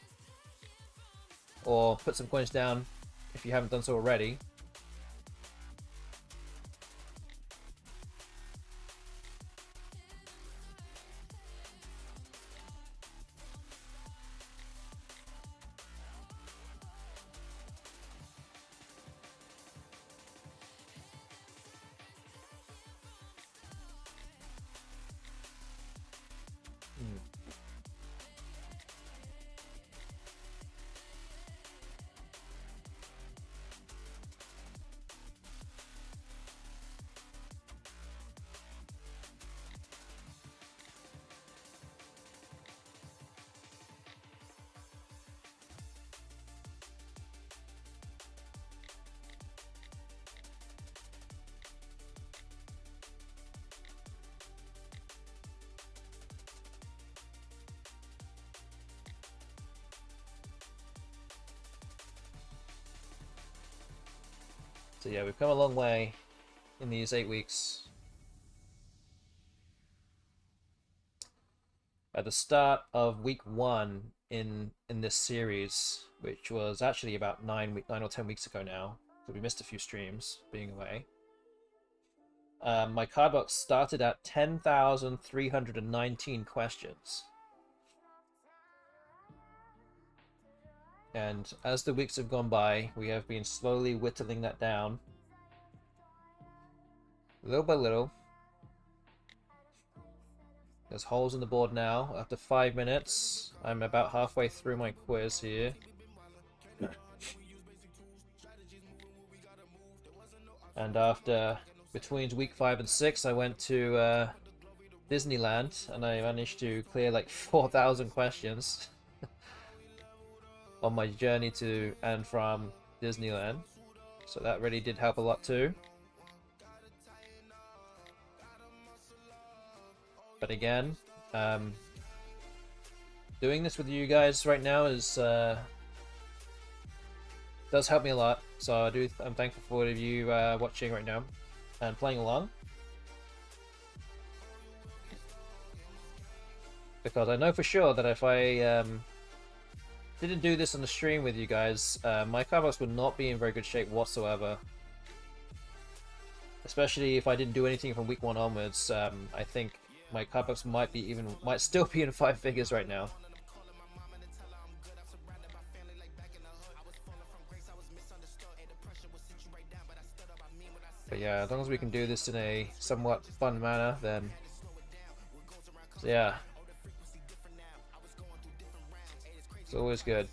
Or put some coins down if you haven't done so already. So yeah, we've come a long way in these 8 weeks. At the start of week 1 in this series, which was actually about 9 or 10 weeks ago now, so we missed a few streams being away. My card box started at 10,319 questions. And as the weeks have gone by, we have been slowly whittling that down. Little by little. There's holes in the board now. After 5 minutes, I'm about halfway through my quiz here. And after, between week 5 and 6, I went to Disneyland, and I managed to clear like 4,000 questions on my journey to and from Disneyland. So that really did help a lot too. But again, doing this with you guys right now is does help me a lot. So I'm thankful for all of you watching right now and playing along, because I know for sure that if I didn't do this on the stream with you guys, my card box would not be in very good shape whatsoever. Especially if I didn't do anything from week 1 onwards. I think my card box might still be in 5 figures right now. But yeah, as long as we can do this in a somewhat fun manner, then yeah, it's always good.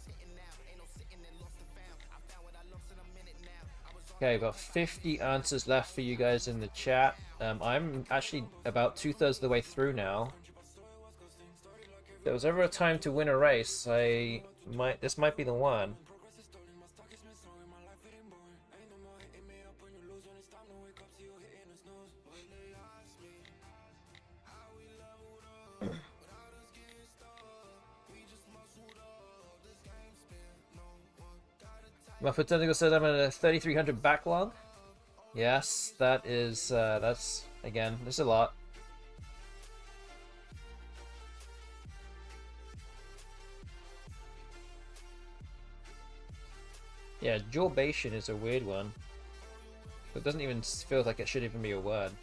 Okay, about 50 answers left for you guys in the chat. I'm actually about 2/3 of the way through now. If there was ever a time to win a race, this might be the one. Muffet Tentacle said I'm at a 3,300 backlog. Yes, that is, that's, again, there's a lot. Yeah, jawbation is a weird one. It doesn't even feel like it should even be a word.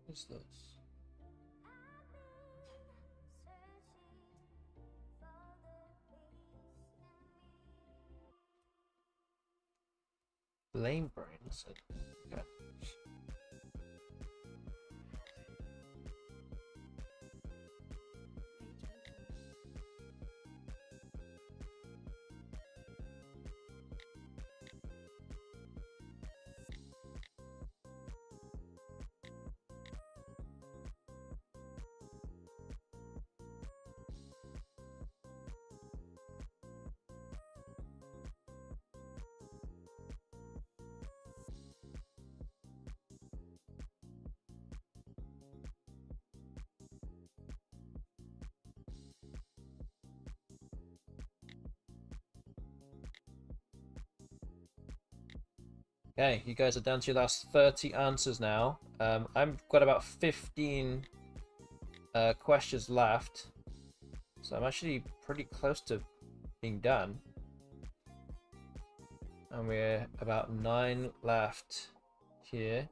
What's this? Lame brains. Okay. Okay, you guys are down to your last 30 answers now. I've got about 15 questions left, so I'm actually pretty close to being done. And we're about 9 left here.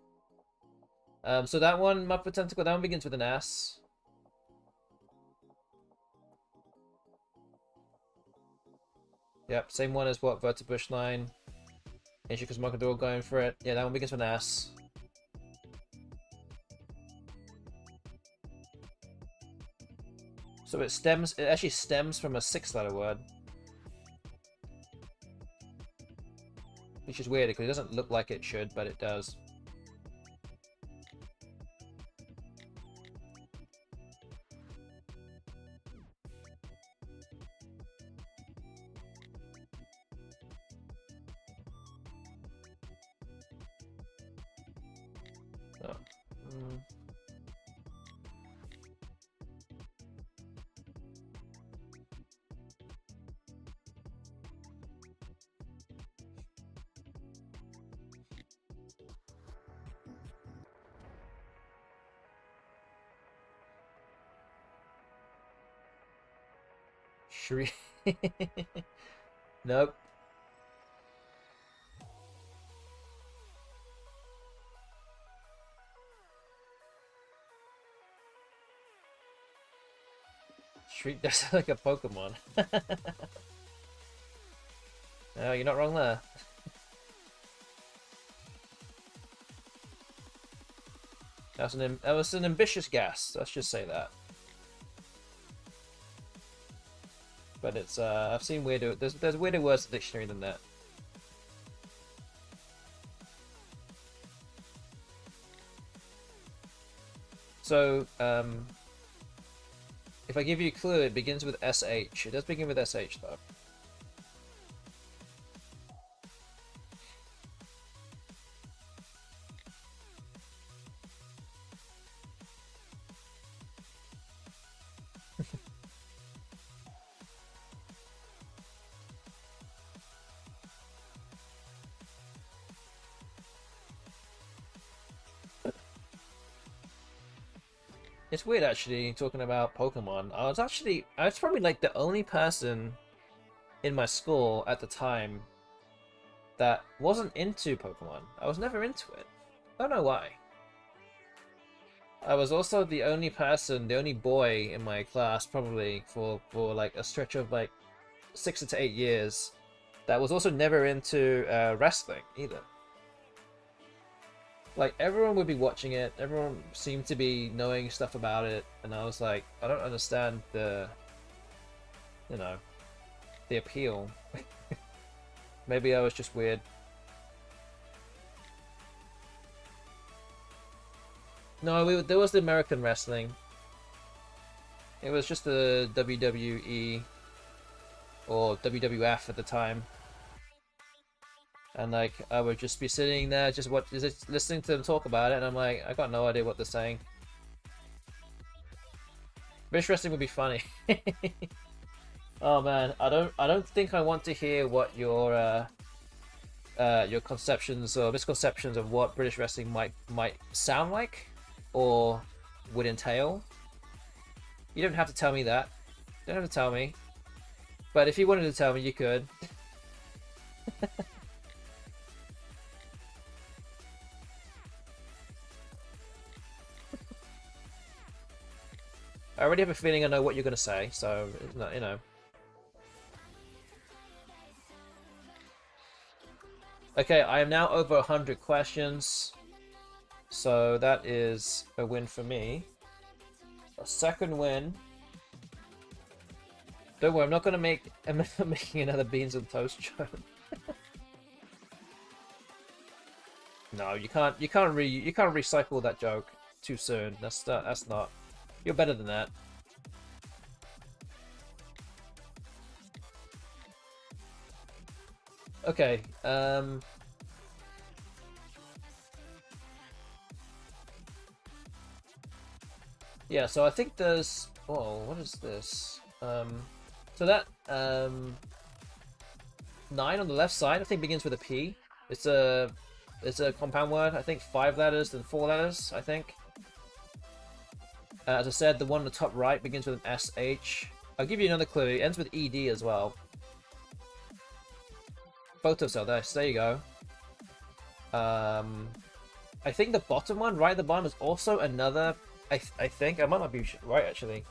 So that one, Muppet Tentacle, that one begins with an S. Yep, same one as what Vertibush line. Ancient Cosmocador going for it. Yeah, that one begins with an S. So it actually stems from a 6-letter word. Which is weird because it doesn't look like it should, but it does. Oh. Shri. Nope. Shriek does like a Pokemon. Oh, you're not wrong there. That was an ambitious guess. Let's just say that. But it's I've seen weirder. There's weirder words in the dictionary than that. So if I give you a clue, it begins with SH. It does begin with SH though. It's weird actually talking about Pokemon. I was probably like the only person in my school at the time that wasn't into Pokemon. I was never into it. I don't know why. I was also the only person, the only boy in my class probably for like a stretch of like 6 to 8 years that was also never into wrestling either. Like, everyone would be watching it, everyone seemed to be knowing stuff about it, and I was like, I don't understand the, you know, the appeal. Maybe I was just weird. No, there was the American wrestling. It was just the WWE, or WWF at the time. And like, I would just be sitting there, just listening to them talk about it, and I'm like, I got no idea what they're saying. British wrestling would be funny. Oh man, I don't think I want to hear what your conceptions or misconceptions of what British wrestling might sound like, or would entail. You don't have to tell me that. You don't have to tell me. But if you wanted to tell me, you could. I already have a feeling I know what you're going to say, so, it's not, you know. Okay, I am now over 100 questions, so that is a win for me. A second win. Don't worry, I'm not making another beans and toast joke. No, you can't recycle that joke too soon. That's not. You're better than that. Okay, yeah, so I think there's... Oh, what is this? So that, 9 on the left side, I think begins with a P. It's a compound word, I think 5 letters, then 4 letters, I think. As I said, the one on the top right begins with an SH. I'll give you another clue. It ends with ED as well. Photocell, there you go. I think the bottom one, right at the bottom, is also another... I think, I might not be right actually.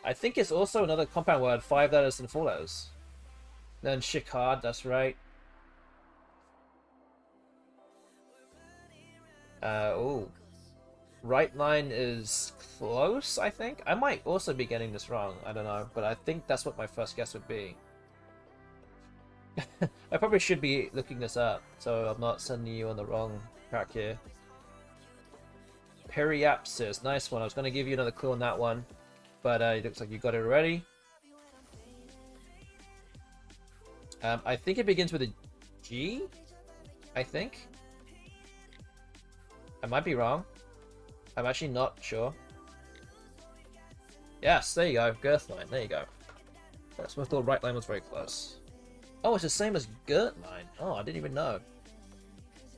I think it's also another compound word, 5 letters and 4 letters. Then Chicard, that's right. Oh. Right line is close, I think. I might also be getting this wrong, I don't know. But I think that's what my first guess would be. I probably should be looking this up, so I'm not sending you on the wrong track here. Periapsis, nice one. I was going to give you another clue on that one, but it looks like you got it already. I think it begins with a G, I think. I might be wrong. I'm actually not sure. Yes, there you go. Girth line. There you go. That's what I thought. Right line was very close. Oh, it's the same as girt line. Oh, I didn't even know.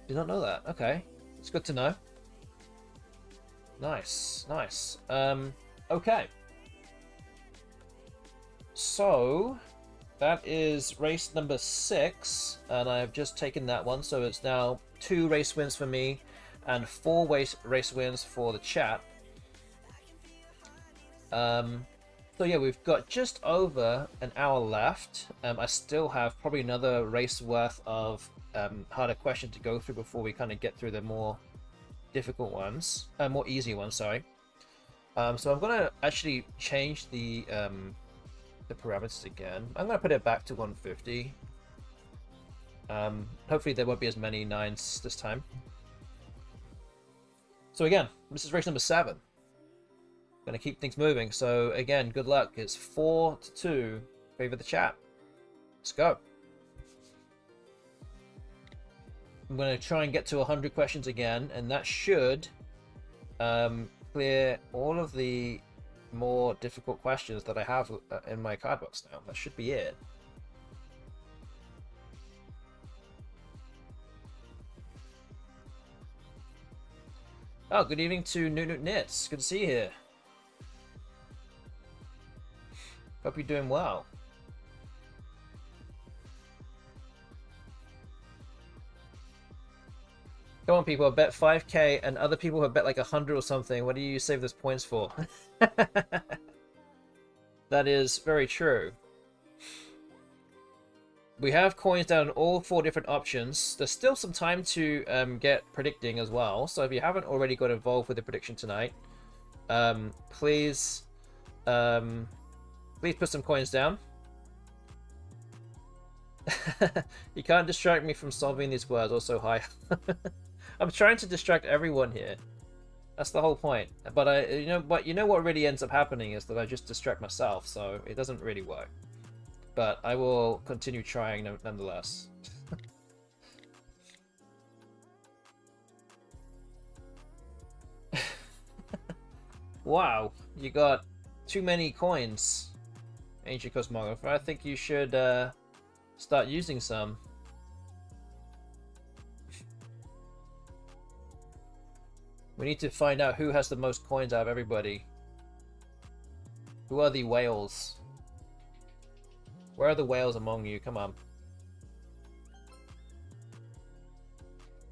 Did not know that. Okay, it's good to know. Nice, nice. Okay. So that is race number 6, and I've just taken that one. So it's now 2 race wins for me, and 4 race wins for the chat. So yeah, we've got just over an hour left. I still have probably another race worth of harder questions to go through before we kind of get through the more difficult ones, more easy ones, sorry. So I'm gonna actually change the parameters again. I'm gonna put it back to 150. Hopefully there won't be as many 9s this time. So again, this is race number 7. Gonna keep things moving. So again, good luck. It's 4-2. Favor the chat. Let's go. I'm gonna try and get to 100 questions again, and that should clear all of the more difficult questions that I have in my card box now. That should be it. Oh, good evening to Nut Knits. Good to see you here. Hope you're doing well. Come on, people. I bet 5k, and other people have bet like 100 or something. What do you save those points for? That is very true. We have coins down in all 4 different options. There's still some time to get predicting as well. So if you haven't already got involved with the prediction tonight, please put some coins down. You can't distract me from solving these words. Also, hi. I'm trying to distract everyone here. That's the whole point. But you know what really ends up happening is that I just distract myself, so it doesn't really work. But I will continue trying nonetheless. Wow, you got too many coins, Ancient Cosmographer. I think you should start using some. We need to find out who has the most coins out of everybody. Who are the whales? Where are the whales among you? Come on.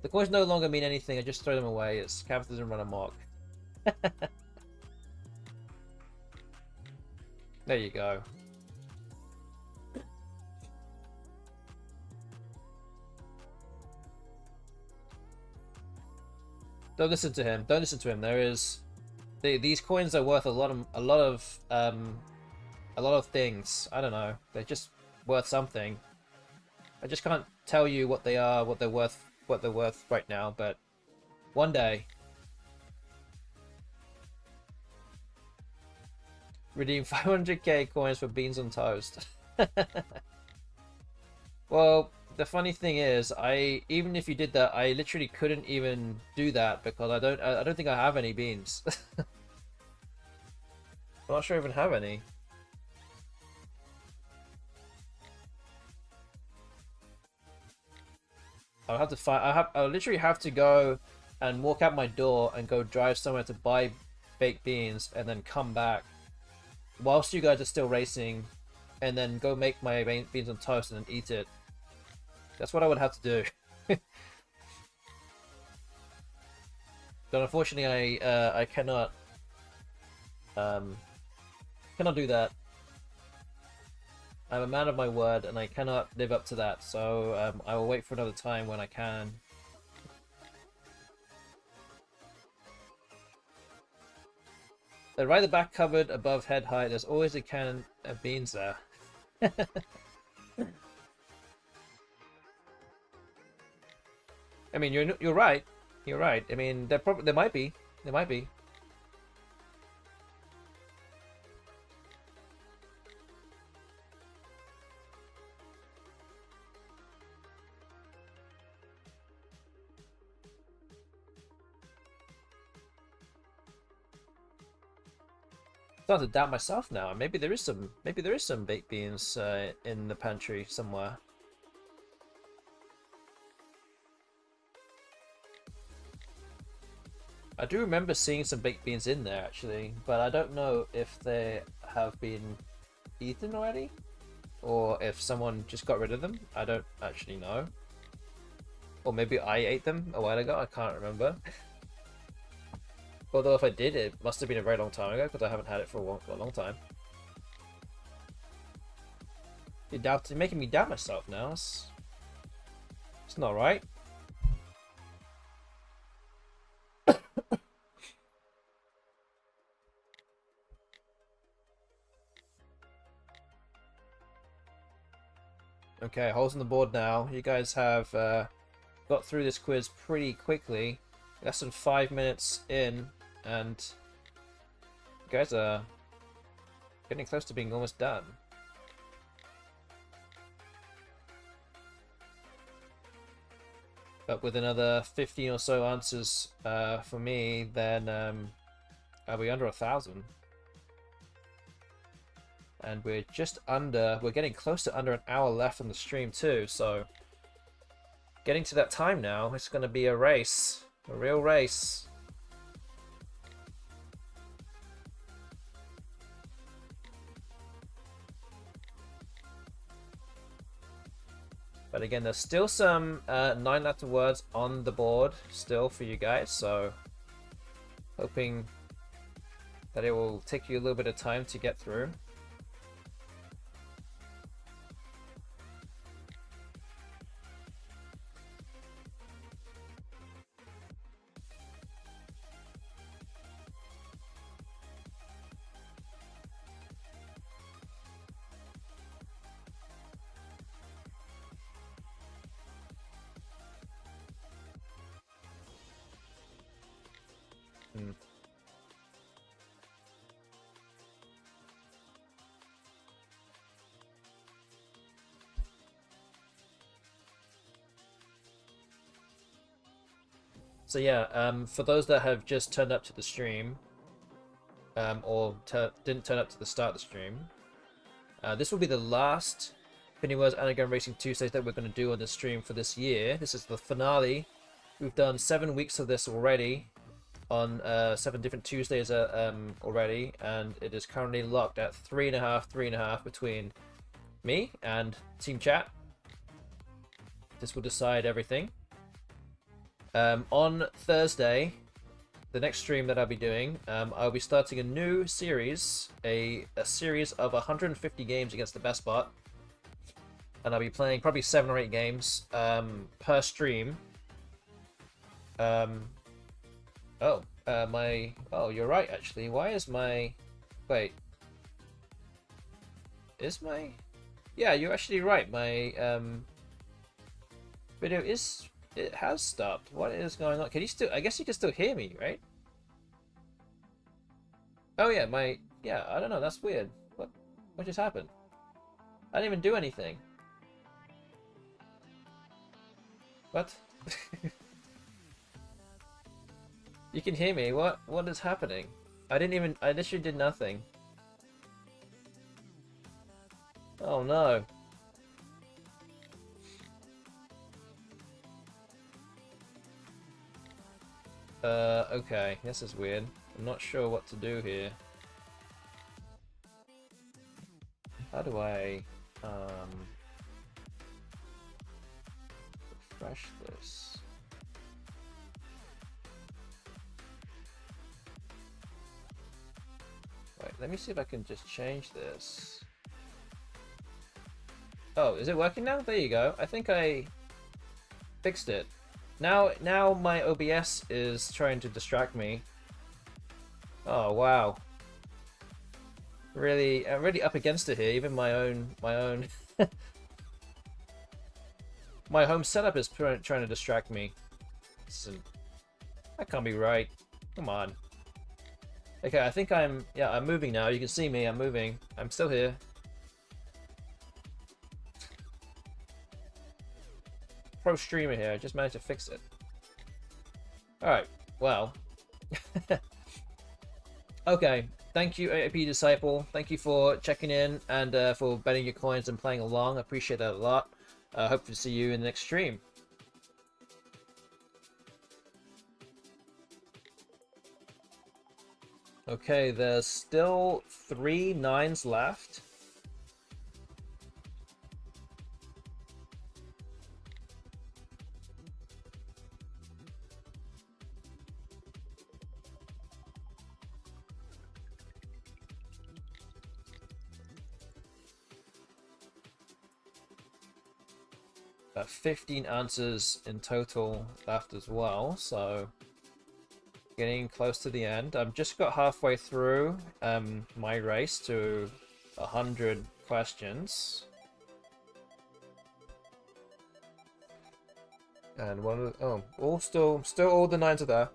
The coins no longer mean anything. I just throw them away. It's capitalism run amok. There you go. Don't listen to him. Don't listen to him. There is, these coins are worth a lot of things. I don't know. They're just worth something. I just can't tell you what they are, what they're worth right now. But one day, redeem 500k coins for beans on toast. Well, the funny thing is, even if you did that, I literally couldn't even do that because I don't think I have any beans. I'm not sure I even have any. I'll have to find. I'll literally have to go and walk out my door and go drive somewhere to buy baked beans and then come back whilst you guys are still racing, and then go make my beans on toast and then eat it. That's what I would have to do. But unfortunately, I cannot do that. I'm a man of my word, and I cannot live up to that. So I will wait for another time when I can. Right at the back cupboard above head height, there's always a can of beans there. I mean, you're right. You're right. I mean, there might be. There might be. starting to doubt myself now. Maybe there is some baked beans in the pantry somewhere. I do remember seeing some baked beans in there actually, but I don't know if they have been eaten already or if someone just got rid of them. I don't actually know. Or maybe I ate them a while ago, I can't remember. Although if I did, it must have been a very long time ago because I haven't had it for a long time. You're making me doubt myself now. It's not right. Okay, holes in the board now. You guys have got through this quiz pretty quickly. Less than 5 minutes in, and you guys are getting close to being almost done. But with another 15 or so answers for me, then I'll be under 1,000. And we're getting close to under an hour left on the stream too, so getting to that time now, it's going to be a race, a real race. But again, there's still some 9-letter words on the board still for you guys, so hoping that it will take you a little bit of time to get through. So yeah, for those that have just turned up to the stream, or didn't turn up to the start of the stream, this will be the last FINIWORDS Anagram Racing Tuesdays that we're going to do on the stream for this year. This is the finale. We've done 7 weeks of this already, on 7 different Tuesdays already, and it is currently locked at 3.5 between me and Team Chat. This will decide everything. On Thursday, the next stream that I'll be doing, I'll be starting a new series, a series of 150 games against the best bot, and I'll be playing probably 7 or 8 games per stream. Oh, you're right actually. Why is my... Wait. Is my... Yeah, you're actually right. My video is... It has stopped. What is going on? Can you still... I guess you can still hear me, right? Oh yeah, yeah, I don't know. That's weird. What just happened? I didn't even do anything. What? You can hear me. What is happening? I literally did nothing. Oh no. Okay, this is weird. I'm not sure what to do here. How do I, refresh this? Wait, let me see if I can just change this. Oh, is it working now? There you go. I think I fixed it. Now my OBS is trying to distract me. Oh wow. Really, I'm really up against it here. Even my own my home setup is trying to distract me. That can't be right. Come on. Okay, I think I'm moving now. You can see me. I'm moving. I'm still here. Pro streamer here. I just managed to fix it. Alright, well. Okay, thank you, AAP Disciple. Thank you for checking in and for betting your coins and playing along. I appreciate that a lot. Hope to see you in the next stream. Okay, there's still 3 9s left. About 15 answers in total left as well, so getting close to the end. I've just got halfway through my race to 100 questions. And one of the, oh, all still all the 9s are there.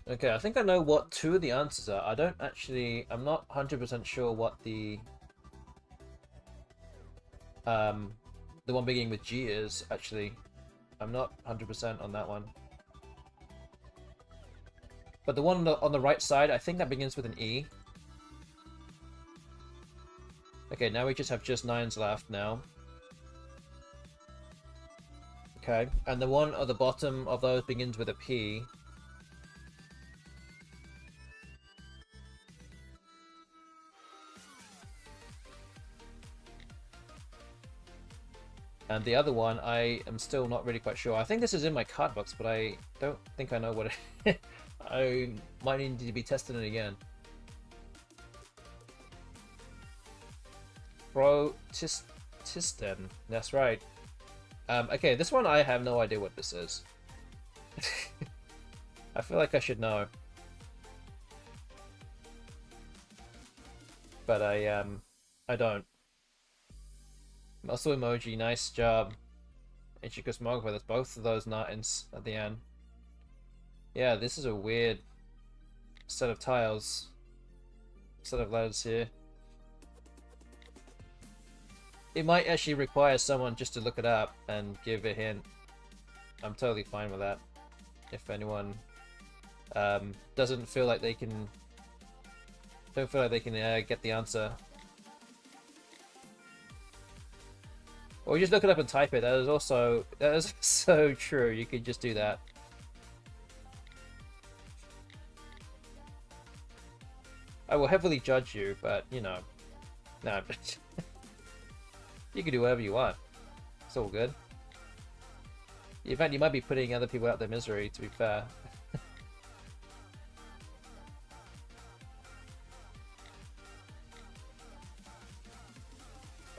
Okay, I think I know what 2 of the answers are. I'm not 100% sure what the one beginning with G is, actually. I'm not 100% on that one. But the one on the right side, I think that begins with an E. Okay, now we just have just 9s left now. Okay, and the one at the bottom of those begins with a P. And the other one, I am still not really quite sure. I think this is in my card box, but I don't think I know what it I might need to be testing it again. Protisten. That's right. Okay, this one I have no idea what this is. I feel like I should know. But I don't. Muscle emoji, nice job. Ichiko Smog with us, both of those nines at the end. Yeah, this is a weird set of tiles. Set of letters here. It might actually require someone just to look it up and give a hint. I'm totally fine with that. If anyone doesn't feel like they can get the answer. Or just look it up and type it. That is so true. You could just do that. I will heavily judge you, but you know, no. You can do whatever you want. It's all good. In fact, you might be putting other people out their misery, to be fair.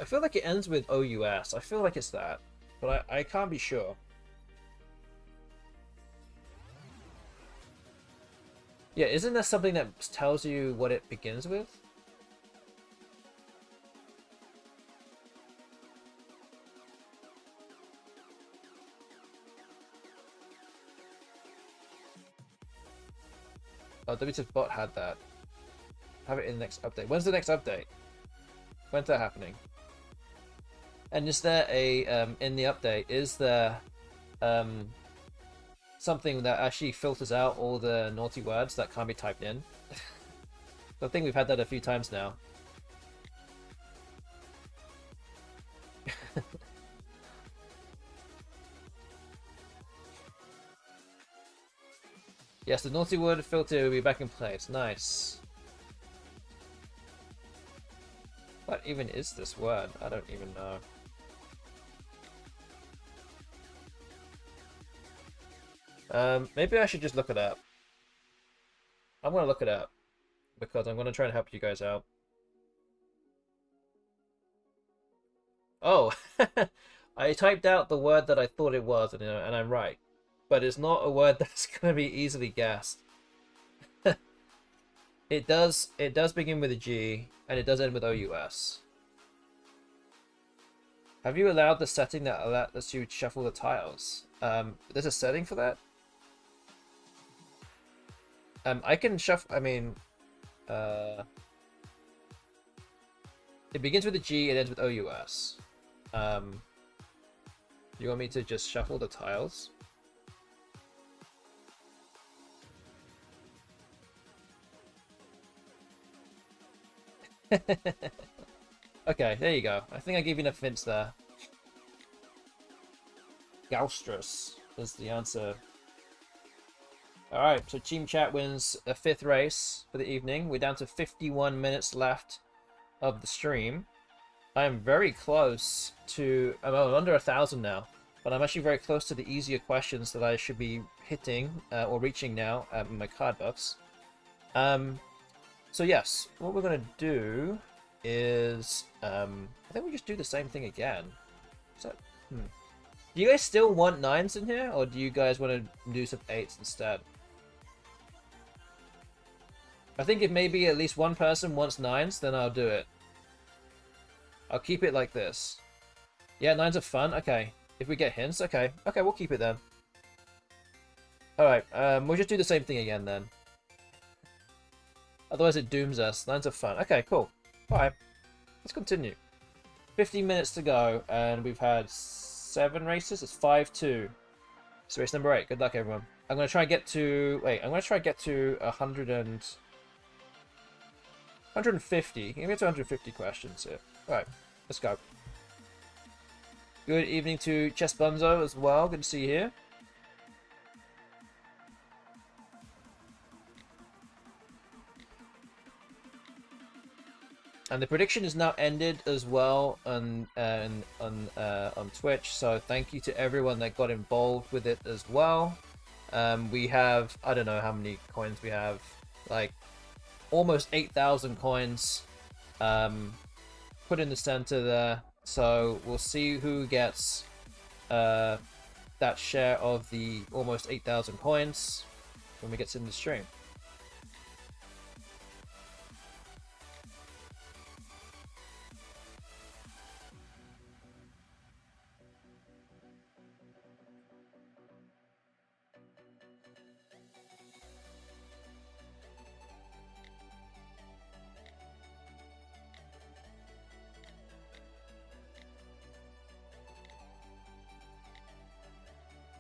I feel like it ends with OUS. I feel like it's that, but I can't be sure. Yeah, isn't there something that tells you what it begins with? Oh, WTF bot had that. Have it in the next update. When's the next update? When's that happening? And is there a in the update? Is there something that actually filters out all the naughty words that can't be typed in? I think we've had that a few times now. Yes, the naughty word filter will be back in place. Nice. What even is this word? I don't even know. Maybe I should just look it up. I'm gonna look it up because I'm gonna try and help you guys out. Oh, I typed out the word that I thought it was, and I'm right. But it's not a word that's gonna be easily guessed. It does begin with a G, and it does end with OUS. Have you allowed the setting that lets you shuffle the tiles? There's a setting for that? I can shuffle. I mean, it begins with a G. It ends with OUS. You want me to just shuffle the tiles? Okay, there you go. I think I gave you enough hints there. Gaustrus is the answer. Alright, so Team Chat wins a 5th race for the evening. We're down to 51 minutes left of the stream. I am very close to... I'm under 1,000 now. But I'm actually very close to the easier questions that I should be hitting or reaching now in my card buffs. So yes, what we're going to do is... I think we just do the same thing again. So, do you guys still want 9s in here? Or do you guys want to do some 8s instead? I think if maybe at least one person wants 9s, then I'll do it. I'll keep it like this. Yeah, 9s are fun. Okay. If we get hints, okay. Okay, we'll keep it then. Alright, we'll just do the same thing again then. Otherwise it dooms us. 9s are fun. Okay, cool. Alright. Let's continue. 15 minutes to go, and we've had 7 races. It's 5-2. So race number 8. Good luck, everyone. I'm going to try and get to... Wait, I'm going to try and get to 150. I'm going to get to 150 questions here. Alright, let's go. Good evening to Chess Bunzo as well. Good to see you here. And the prediction is now ended as well on Twitch. So thank you to everyone that got involved with it as well. We have, I don't know how many coins we have, like almost 8,000 coins put in the center there. So we'll see who gets that share of the almost 8,000 coins when we get to the stream.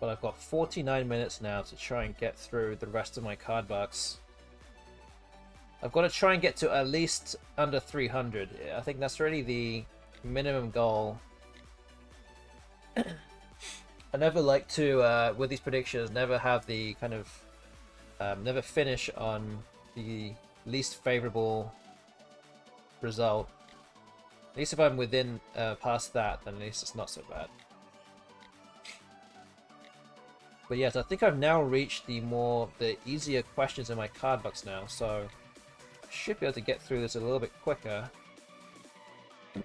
But I've got 49 minutes now to try and get through the rest of my card box. I've got to try and get to at least under 300. I think that's really the minimum goal. I never like to, with these predictions, never have the kind of, never finish on the least favorable result. At least if I'm within, past that, then at least it's not so bad. But yes, I think I've now reached the easier questions in my card box now, so I should be able to get through this a little bit quicker. We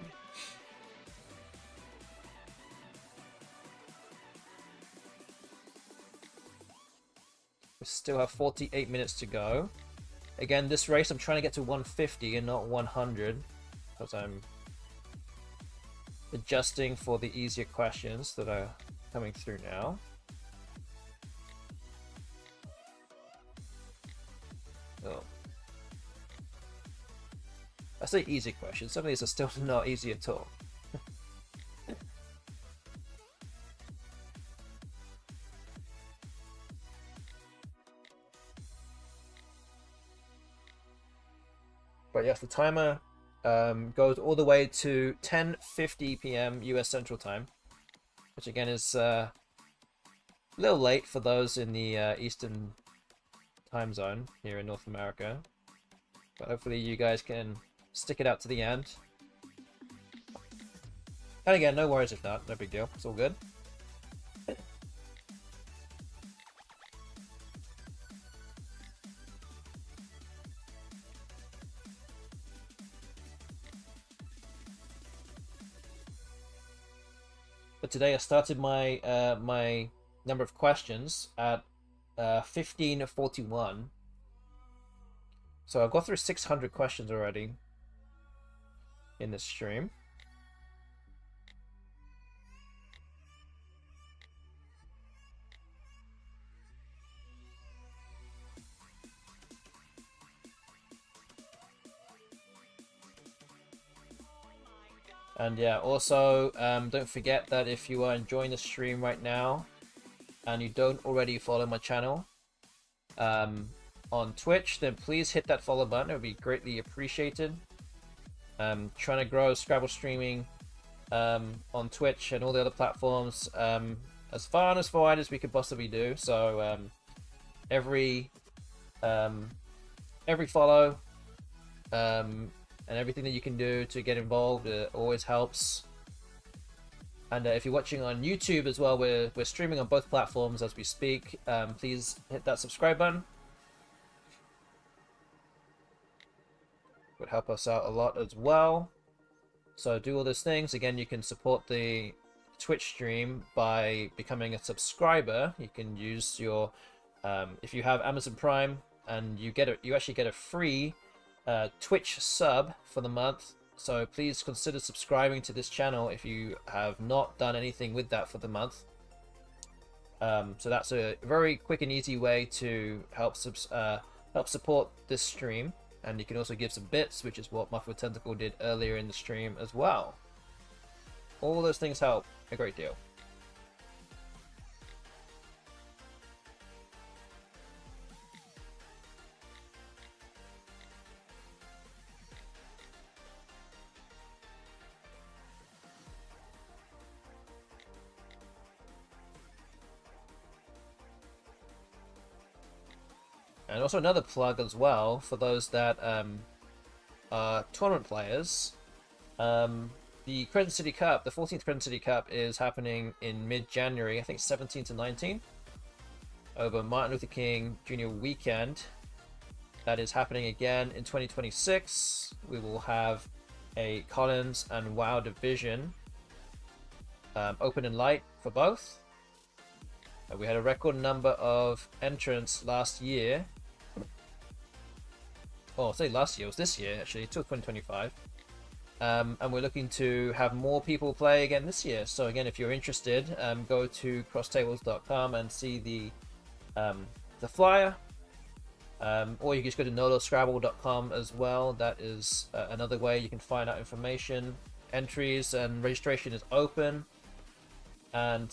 still have 48 minutes to go. Again, this race I'm trying to get to 150 and not 100, because I'm adjusting for the easier questions that are coming through now. Oh. I say easy questions, some of these are still not easy at all. But yes, the timer goes all the way to 10:50 p.m. US Central Time, which again is a little late for those in the Eastern time zone here in North America, but hopefully you guys can stick it out to the end. And again, no worries if not, no big deal, it's all good. But today I started my my number of questions at 1541. So I've got through 600 questions already in this stream. And yeah, also don't forget that if you are enjoying the stream right now and you don't already follow my channel on Twitch, then please hit that follow button. It would be greatly appreciated. Trying to grow Scrabble streaming on Twitch and all the other platforms as far and as wide as we could possibly do. So every follow and everything that you can do to get involved always helps. And if you're watching on YouTube as well, we're streaming on both platforms as we speak. Please hit that subscribe button. Would help us out a lot as well. So do all those things. Again, you can support the Twitch stream by becoming a subscriber. You can use your if you have Amazon Prime, and you actually get a free Twitch sub for the month. So please consider subscribing to this channel if you have not done anything with that for the month. So that's a very quick and easy way to help support this stream. And you can also give some bits, which is what Muffled Tentacle did earlier in the stream as well. All those things help a great deal. And also another plug as well for those that are tournament players. The Crescent City Cup, the 14th Crescent City Cup, is happening in mid-January, I think 17 to 19, over Martin Luther King Jr. weekend. That is happening again in 2026. We will have a Collins and WoW division, open and light for both. We had a record number of entrants last year. Oh, I'll say last year, it was this year actually, till 2025. And we're looking to have more people play again this year. So again, if you're interested, go to crosstables.com and see the flyer. Or you can just go to noloscrabble.com as well. That is another way you can find out information. Entries and registration is open. And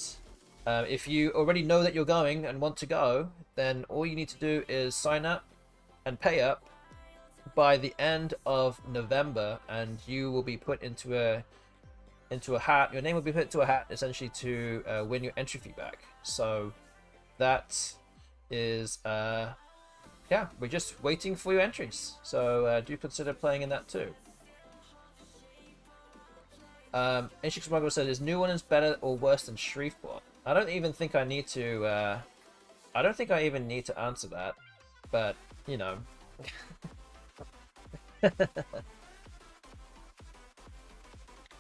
if you already know that you're going and want to go, then all you need to do is sign up and pay up by the end of November, and you will be put into a hat. Your name will be put into a hat essentially to win your entry fee back. So that is yeah, we're just waiting for your entries. So do consider playing in that too. Ancient Smuggler said, "Is New Orleans better or worse than Shreveport?" I don't even think I need to. I don't think I even need to answer that, but you know.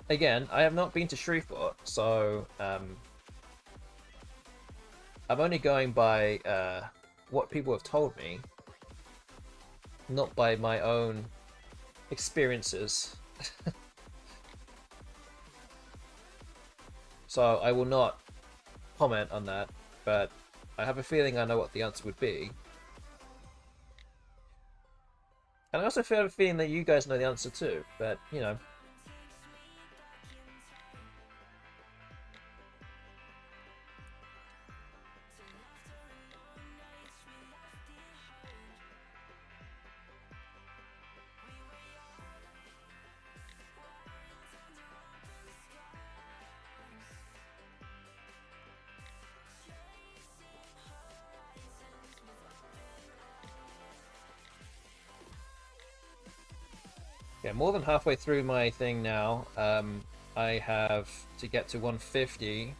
Again, I have not been to Shreveport, so I'm only going by what people have told me, not by my own experiences. So I will not comment on that, but I have a feeling I know what the answer would be. And I also have a feeling that you guys know the answer too, but, you know. Yeah, more than halfway through my thing now. I have to get to 150.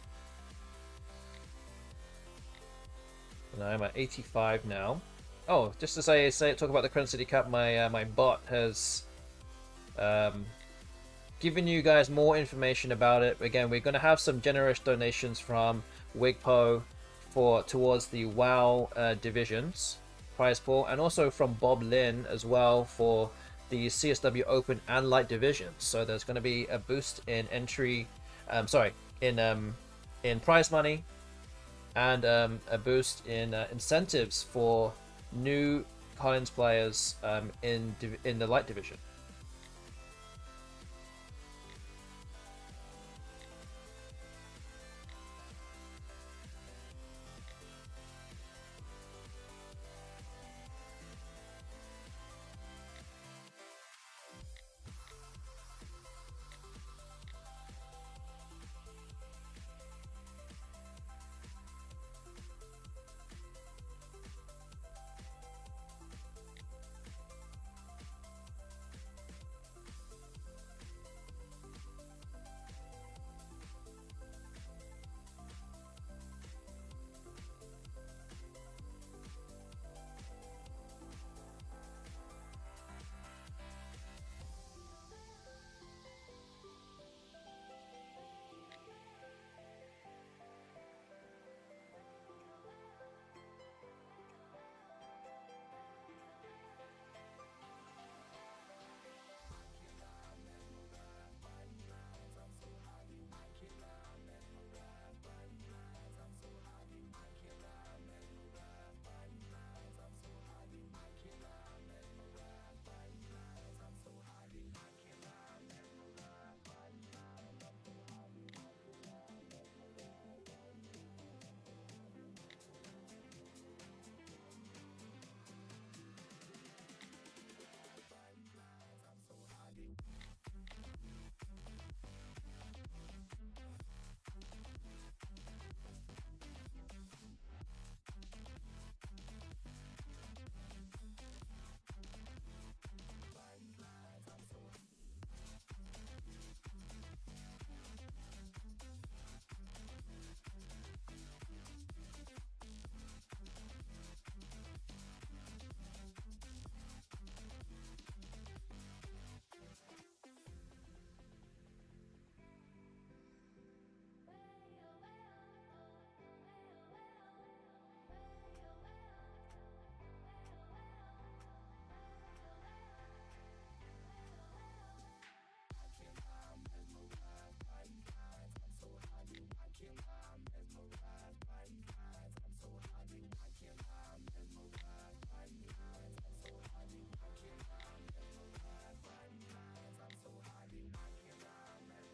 And I'm at 85 now. Oh, just to talk about the Crescent City Cup, my bot has given you guys more information about it. Again, we're going to have some generous donations from Wigpo towards the WoW divisions prize pool, and also from Bob Lin as well for the CSW Open and Light divisions. So there's going to be a boost in entry, in prize money, and a boost in incentives for new Collins players in the Light division.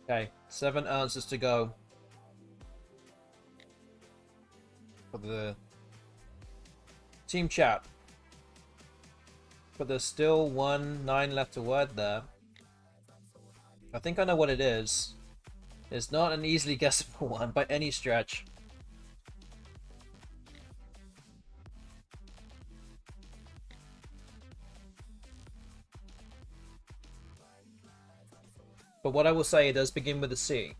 Okay, 7 answers to go for the team chat. But there's still 9 left to word there. I think I know what it is. It's not an easily guessable one by any stretch. But what I will say, it does begin with a C.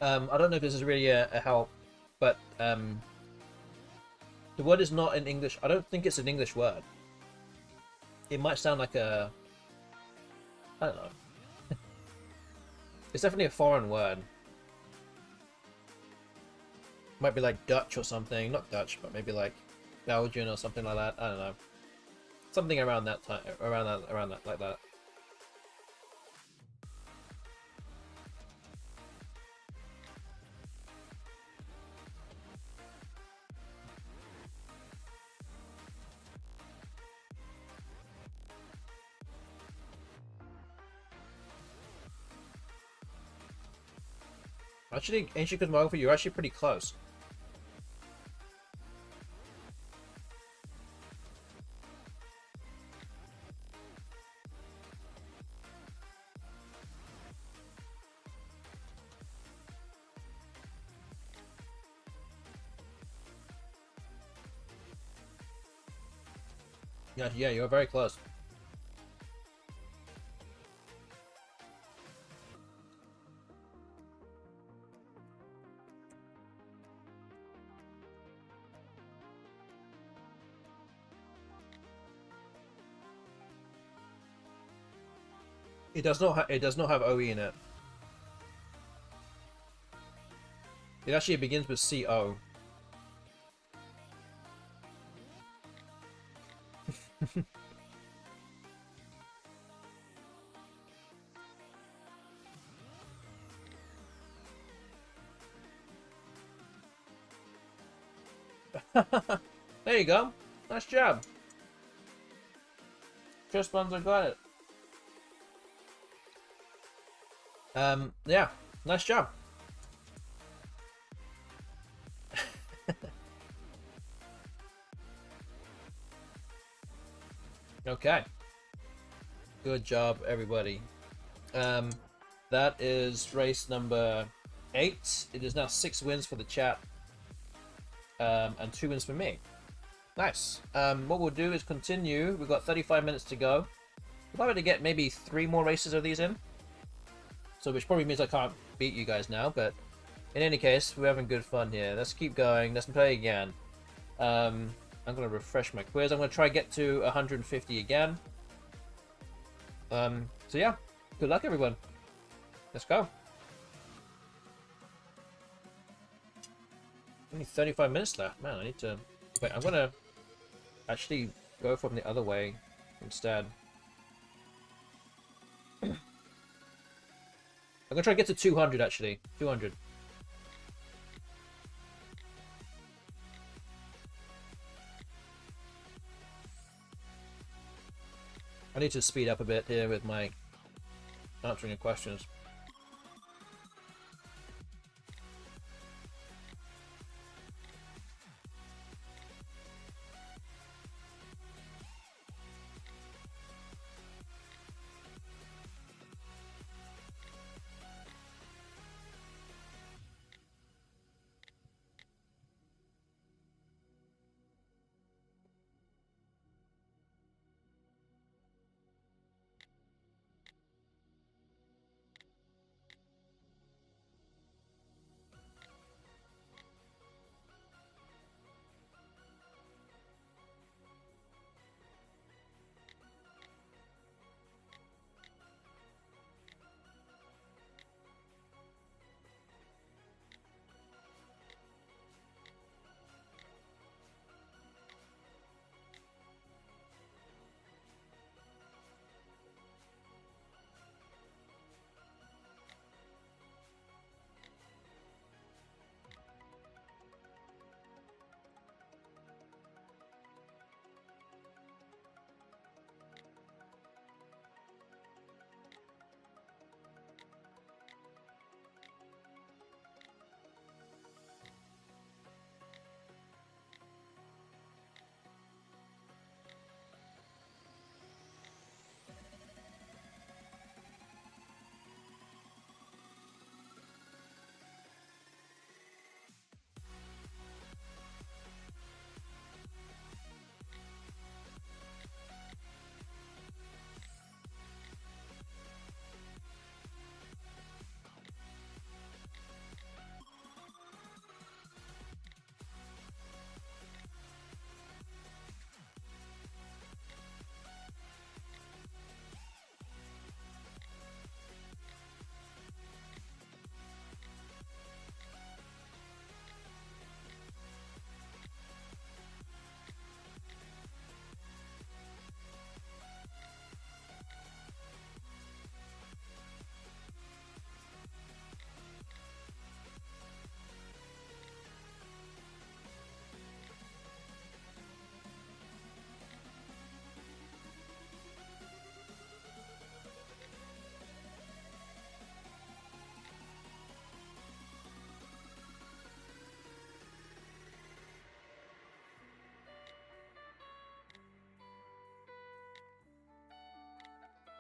I don't know if this is really a help, but the word is not in English. I don't think it's an English word. It might sound like a... I don't know. It's definitely a foreign word. Might be like Dutch or something. Not Dutch, but maybe like Belgian or something like that. I don't know. Something around that time, around that, like that. Actually, ancient cosmography, you're actually pretty close. Yeah, you're very close. It does not. It does not have OE in it. It actually begins with CO. There you go. Nice job. Just ones I got it. Yeah, nice job. Okay. Good job, everybody. That is race number 8. It is now 6 wins for the chat. And 2 wins for me. Nice. What we'll do is continue. We've got 35 minutes to go. We're probably to get maybe 3 more races of these in. So which probably means I can't beat you guys now, but in any case, we're having good fun here. Let's keep going. Let's play again. I'm going to refresh my quiz. I'm going to try get to 150 again. So yeah, good luck everyone. Let's go. Only 35 minutes left. Man, I need to... Wait, I'm going to actually go from the other way instead. I'm going to try to get to 200 actually. 200. I need to speed up a bit here with my answering of questions.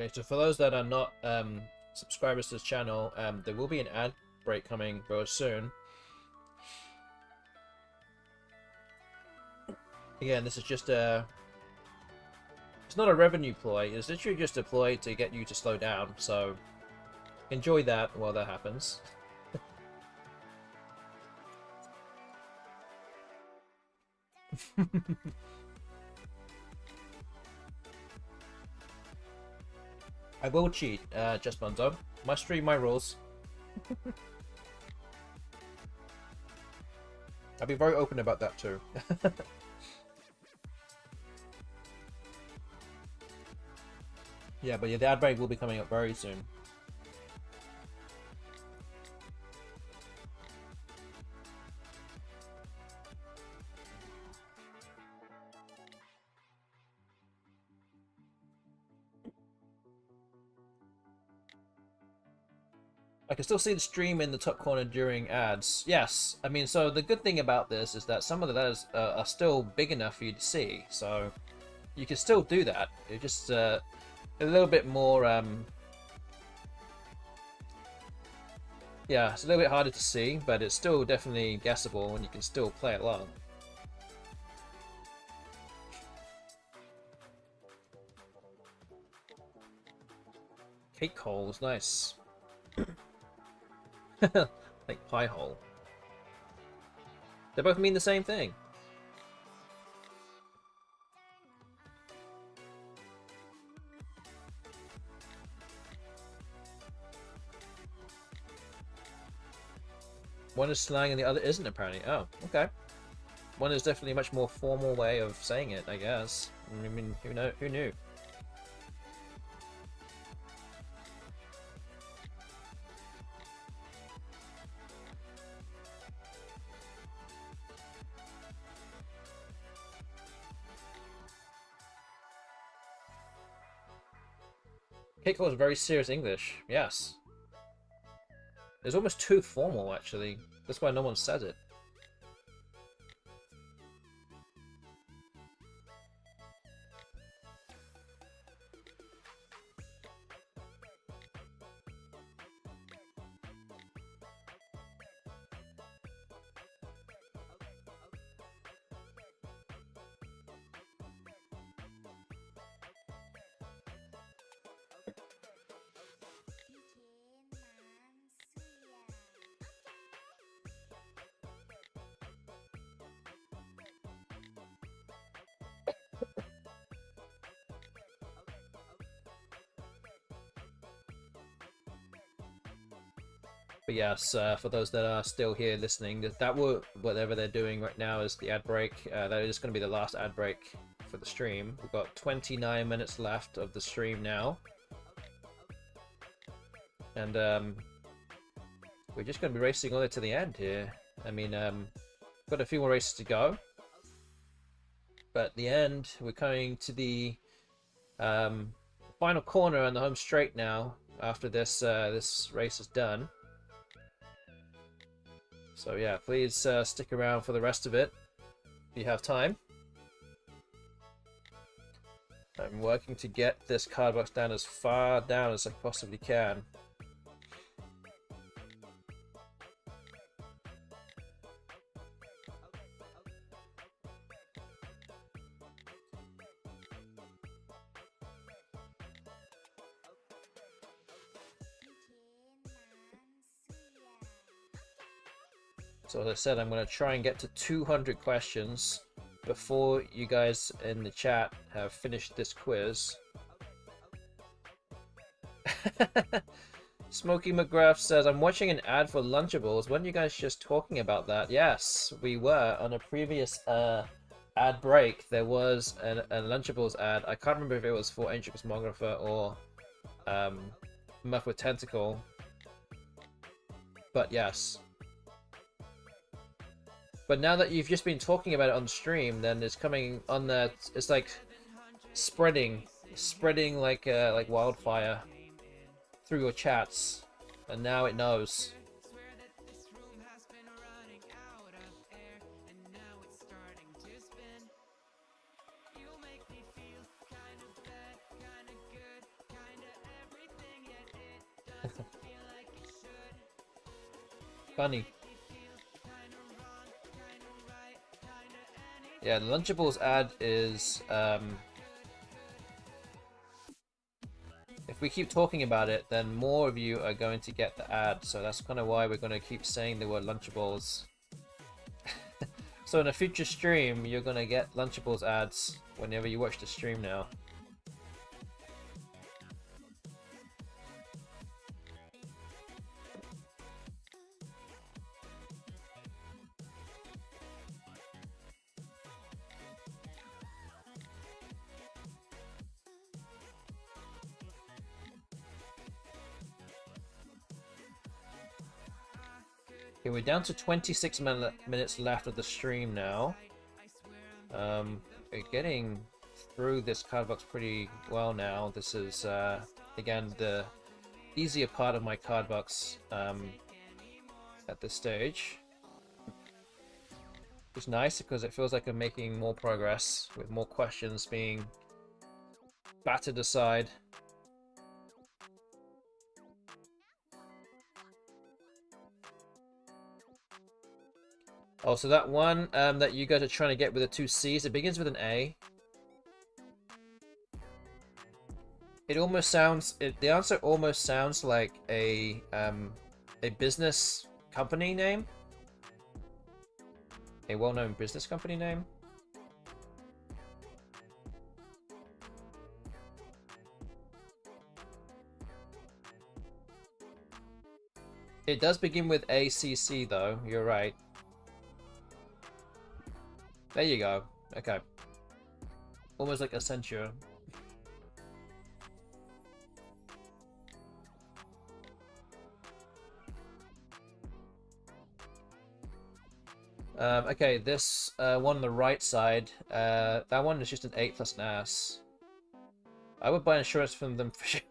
Okay, so for those that are not subscribers to this channel, there will be an ad break coming very soon. Again, this is just a... It's not a revenue ploy, it's literally just a ploy to get you to slow down, so enjoy that while that happens. I will cheat, just Bunzo. My stream, my rules. I'll be very open about that too. Yeah, but yeah, the ad break will be coming up very soon. I can still see the stream in the top corner during ads. Yes, I mean, so the good thing about this is that some of the letters are still big enough for you to see, so you can still do that. It's just a little bit more, yeah, it's a little bit harder to see, but it's still definitely guessable and you can still play along. Cake holes, nice. Like pie hole. They both mean the same thing. One is slang and the other isn't, apparently. Oh, okay. One is definitely a much more formal way of saying it, I guess. I mean, who knew? Keiko is very serious English, yes. It's almost too formal, actually. That's why no one says it. But yes, for those that are still here listening, that will, whatever they're doing right now is the ad break. That is going to be the last ad break for the stream. We've got 29 minutes left of the stream now. And we're just going to be racing all the way to the end here. I mean, got a few more races to go. But at the end, we're coming to the final corner on the home straight now after this, this race is done. So yeah, please stick around for the rest of it if you have time. I'm working to get this card box down as far down as I possibly can. So as I said, I'm going to try and get to 200 questions before you guys in the chat have finished this quiz. Smokey McGrath says, I'm watching an ad for Lunchables. Weren't you guys just talking about that? Yes, we were. On a previous ad break, there was a Lunchables ad. I can't remember if it was for Ancient Cosmographer or Muff with Tentacle. But yes. But now that you've just been talking about it on stream, then it's coming on the. It's like spreading like wildfire through your chats, and now it knows. Funny. Yeah, the Lunchables ad is, if we keep talking about it, then more of you are going to get the ad, so that's kind of why we're going to keep saying the word Lunchables. So in a future stream, you're going to get Lunchables ads whenever you watch the stream now. Okay, we're down to 26 minutes left of the stream now. We're getting through this card box pretty well now. This is, again, the easier part of my card box at this stage. It's nice because it feels like I'm making more progress with more questions being battered aside. Oh, so that one that you guys are trying to get with the two C's, it begins with an A. It almost sounds, the answer almost sounds like a business company name. A well-known business company name. It does begin with ACC though, you're right. There you go. Okay. Almost like Accenture. Okay, this one on the right side, that one is just an 8 plus an ass. I would buy insurance from them for sure.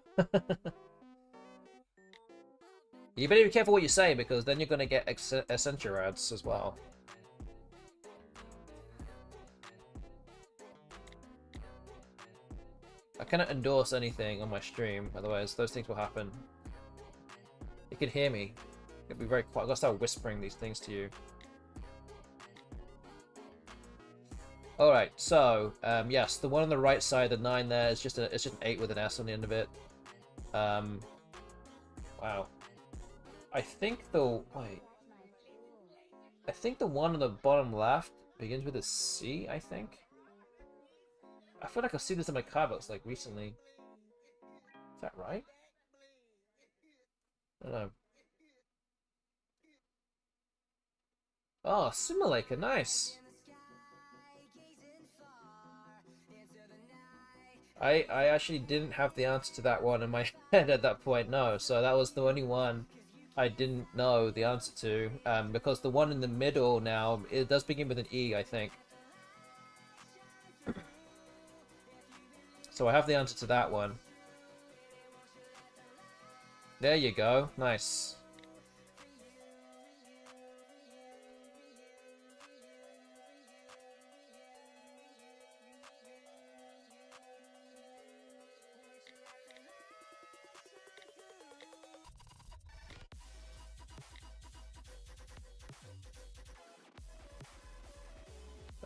You better be careful what you say, because then you're going to get Accenture ads as well. I cannot endorse anything on my stream, otherwise those things will happen. You can hear me. It'll be very quiet. I've got to start whispering these things to you. Alright, so, yes, the one on the right side, the 9 there, is just it's just an 8 with an S on the end of it. Wow. I think the one on the bottom left begins with a C, I think. I feel like I've seen this in my card books, like, recently. Is that right? I don't know. Oh, Simulator, nice! I actually didn't have the answer to that one in my head at that point, no. So that was the only one I didn't know the answer to. Because the one in the middle now, it does begin with an E, I think. So I have the answer to that one. There you go. Nice.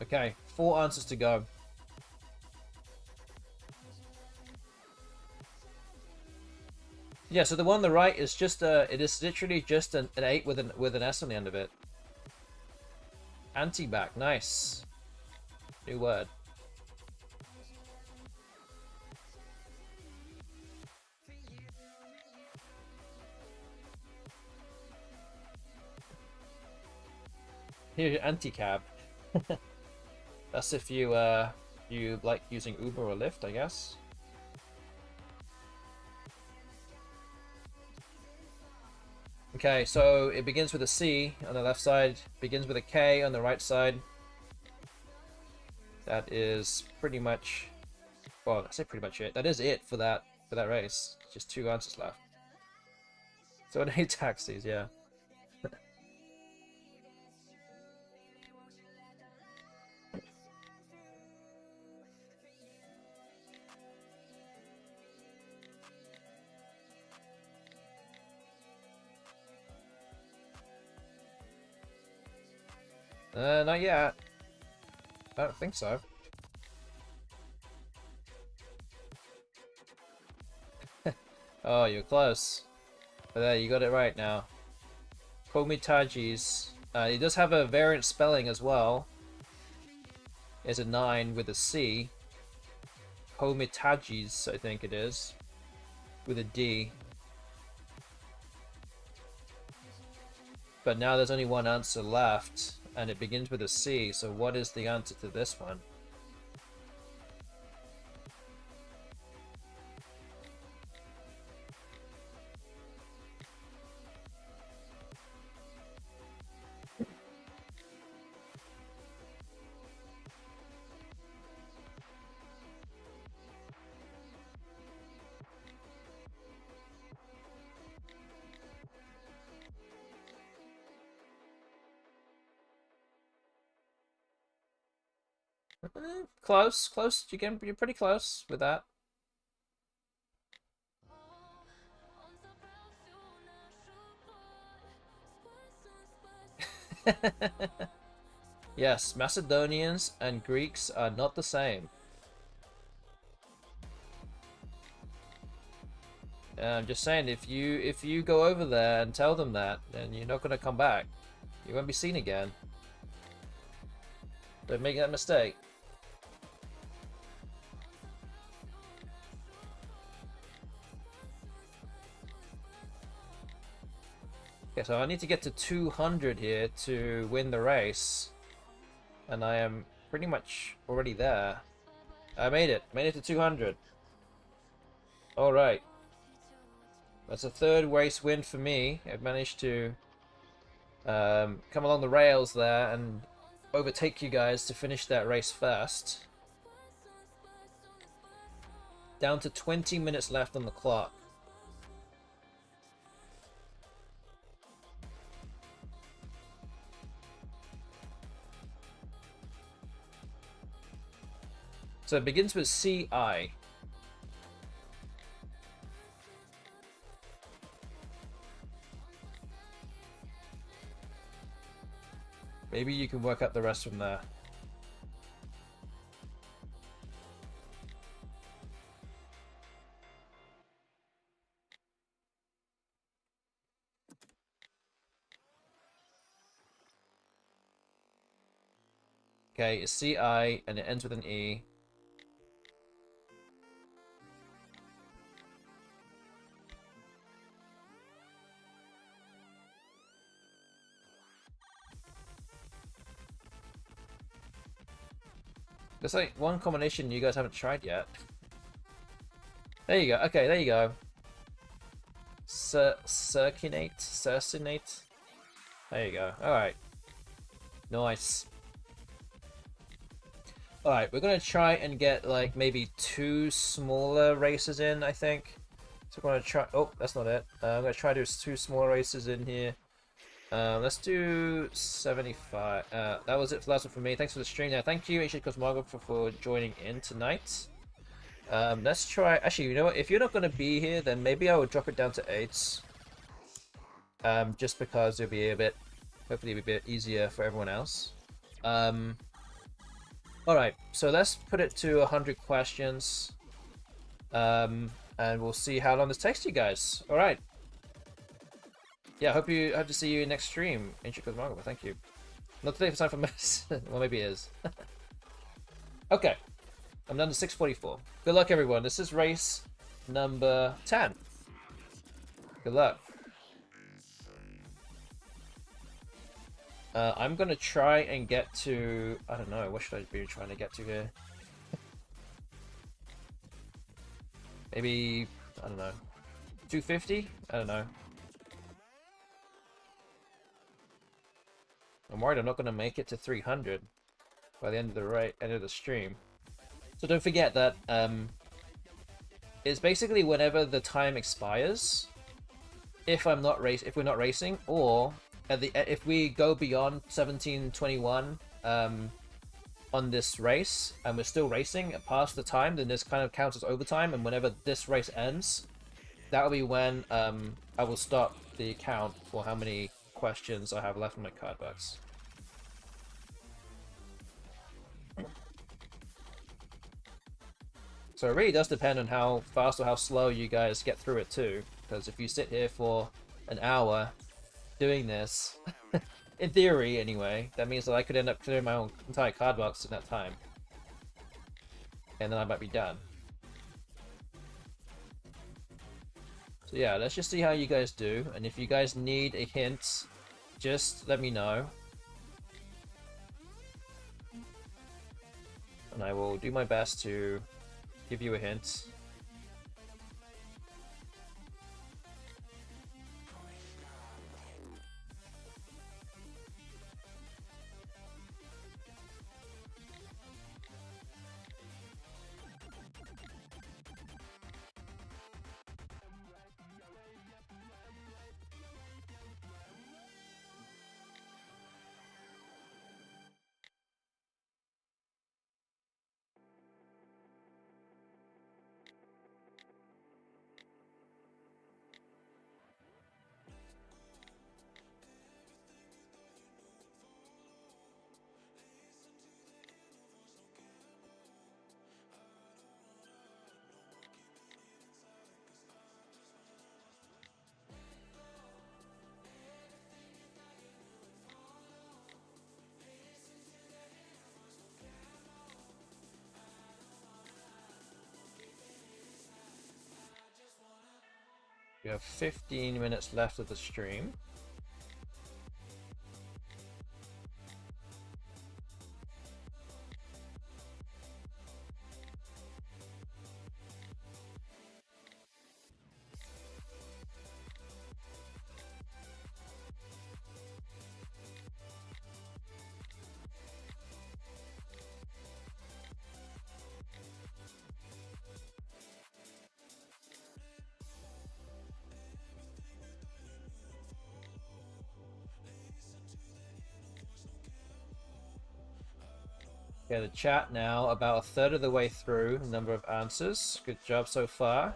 Okay, 4 answers to go. Yeah, so the one on the right is just it is literally just an 8 with an S on the end of it. Anti-back, nice. New word. Here's your anti-cab. That's if you you like using Uber or Lyft, I guess. Okay, so it begins with a C on the left side, begins with a K on the right side. That is pretty much, well, I say pretty much it. That is it for that race. Just 2 answers left. So I hate taxis, yeah. Not yet. I don't think so. Oh, you're close. But there, you got it right now. Komitagis. He does have a variant spelling as well. It's a 9 with a C. Komitagis, I think it is. With a D. But now there's only one answer left, and it begins with a C, so what is the answer to this one? Close, close. You're pretty close with that. Yes, Macedonians and Greeks are not the same. I'm just saying, if you go over there and tell them that, then you're not gonna come back. You won't be seen again. Don't make that mistake. Okay, so I need to get to 200 here to win the race. And I am pretty much already there. I made it. Made it to 200. Alright. That's a third race win for me. I've managed to come along the rails there and overtake you guys to finish that race first. Down to 20 minutes left on the clock. So it begins with CI. Maybe you can work out the rest from there. Okay, it's CI and it ends with an E. There's like one combination you guys haven't tried yet. There you go. Okay, there you go. Circinate. There you go. Alright. Nice. Alright, we're gonna try and get like maybe 2 smaller races in, I think. So we're gonna try. Oh, that's not it. I'm gonna try to do 2 smaller races in here. Let's do 75. That was it for last one for me. Thanks for the stream now. Thank you, Ancient Cosmographer, for joining in tonight. Let's try. Actually, you know what? If you're not going to be here, then maybe I would drop it down to 8s. Just because it'll be a bit, hopefully, it'll be a bit easier for everyone else. Alright, so let's put it to 100 questions. And we'll see how long this takes you guys. Alright. Yeah, hope to see you next stream, Ancient Cosmographer. Thank you. Not today for time for medicine. Well, maybe it is. Okay. I'm down to 644. Good luck, everyone. This is race number 10. Good luck. I'm going to try and get to... I don't know. What should I be trying to get to here? Maybe... I don't know. 250? I don't know. I'm worried I'm not going to make it to 300 by the end of the stream. So don't forget that it's basically whenever the time expires, if we're not racing, or if we go beyond 1721 on this race and we're still racing past the time, then this kind of counts as overtime. And whenever this race ends, that will be when I will stop the count for how many questions I have left in my card box. So it really does depend on how fast or how slow you guys get through it too. Because if you sit here for an hour doing this, in theory anyway, that means that I could end up clearing my own entire card box in that time. And then I might be done. So yeah, let's just see how you guys do. And if you guys need a hint, just let me know. And I will do my best to give you a hint. We have 15 minutes left of the stream. Okay, the chat now about a third of the way through the number of answers. Good job so far.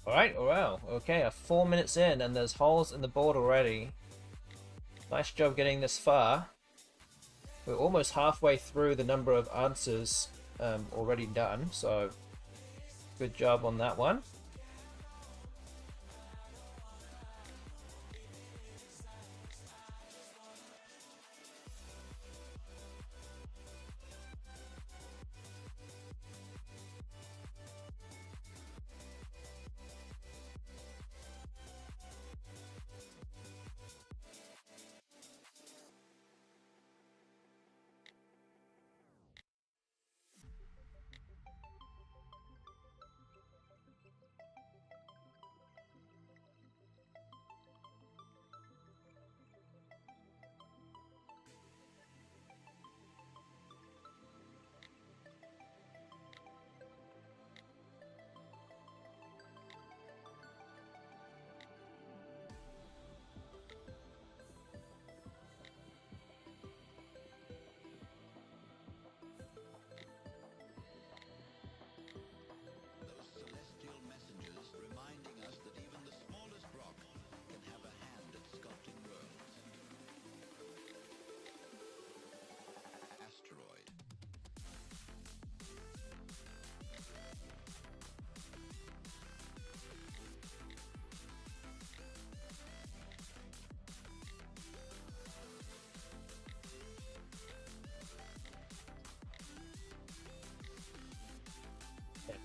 Alright, wow. Okay, 4 minutes in and there's holes in the board already. Nice job getting this far. We're almost halfway through the number of answers already done, so good job on that one.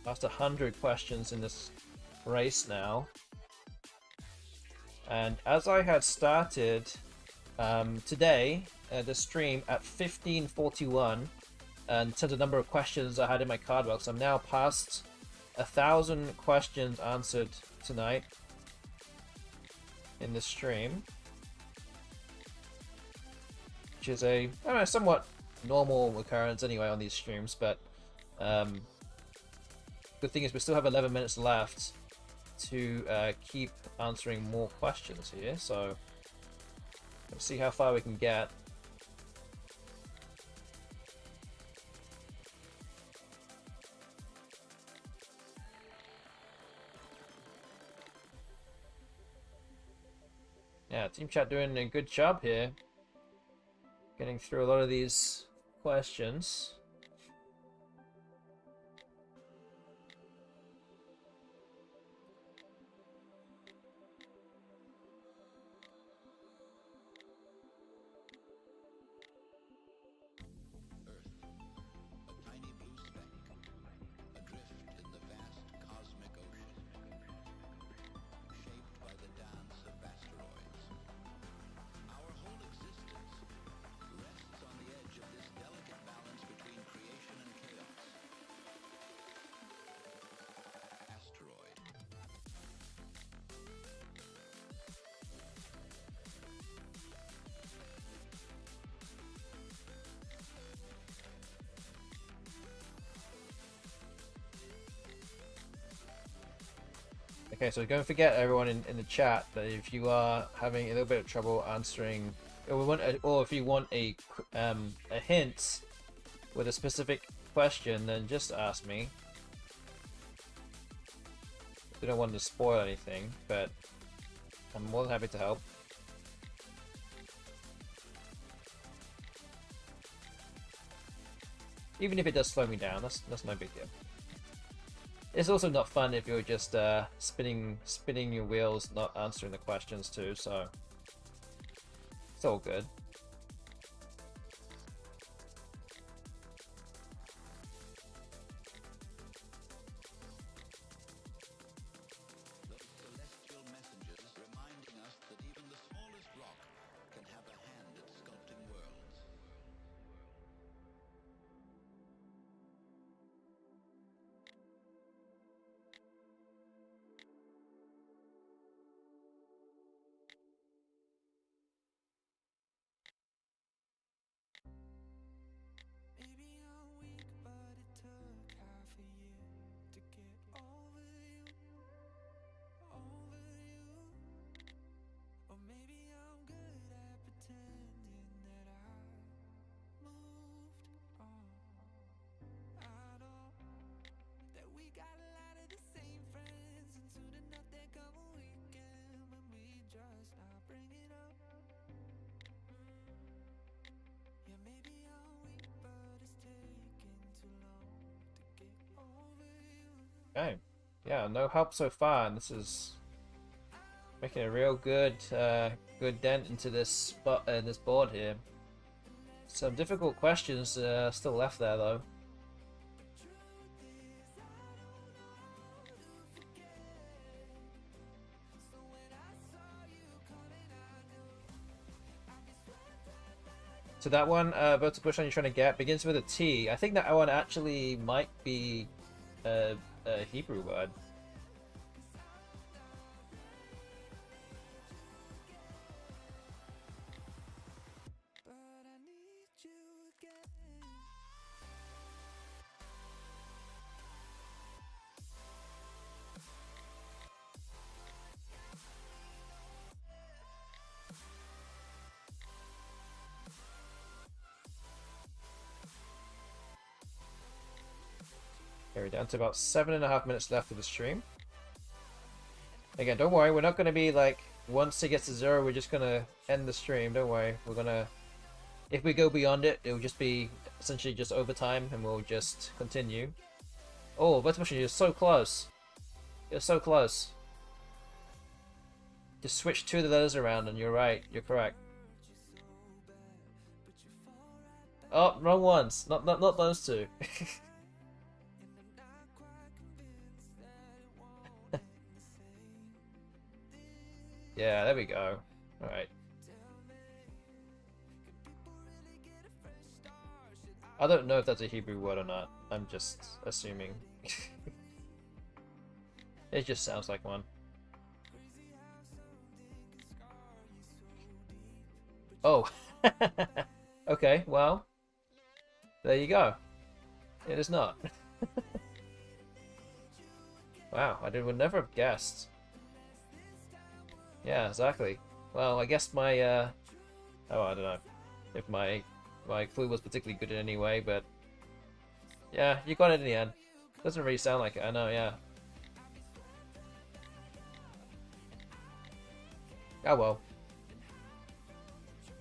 past 100 questions in this race now. And as I had started today, the stream at 15:41, and in terms of the number of questions I had in my card box, I'm now past 1,000 questions answered tonight in this stream, which is a, I don't know, somewhat normal occurrence anyway on these streams. But good thing is we still have 11 minutes left to keep answering more questions here, so let's see how far we can get. Yeah, Team Chat doing a good job here, getting through a lot of these questions. Okay, so don't forget, everyone in the chat, that if you are having a little bit of trouble answering, or if you want a hint with a specific question, then just ask me. We don't want to spoil anything, but I'm more than happy to help. Even if it does slow me down, that's no big deal. It's also not fun if you're just spinning your wheels, not answering the questions too, so it's all good. Okay, yeah, no help so far, and this is making a real good good dent into this this board here. Some difficult questions still left there though. So that one, vertical push on you're trying to get, begins with a T. I think that one actually might be a Hebrew word. Okay, we're down to about 7.5 minutes left of the stream. Again, don't worry, we're not going to be like, once it gets to 0, we're just going to end the stream. Don't worry, we're going to, if we go beyond it, it'll just be essentially just overtime, and we'll just continue. Oh, vertical, you're so close. You're so close. Just switch 2 of the letters around, and you're right. You're correct. Oh, wrong ones. Not those two. Yeah, there we go. All right. I don't know if that's a Hebrew word or not. I'm just assuming. It just sounds like one. Oh. Okay, well, there you go. It is not. Wow, would never have guessed. Yeah, exactly. Well, I guess my oh, I don't know if my clue was particularly good in any way, but yeah, you got it in the end. Doesn't really sound like it. I know, yeah. Oh well.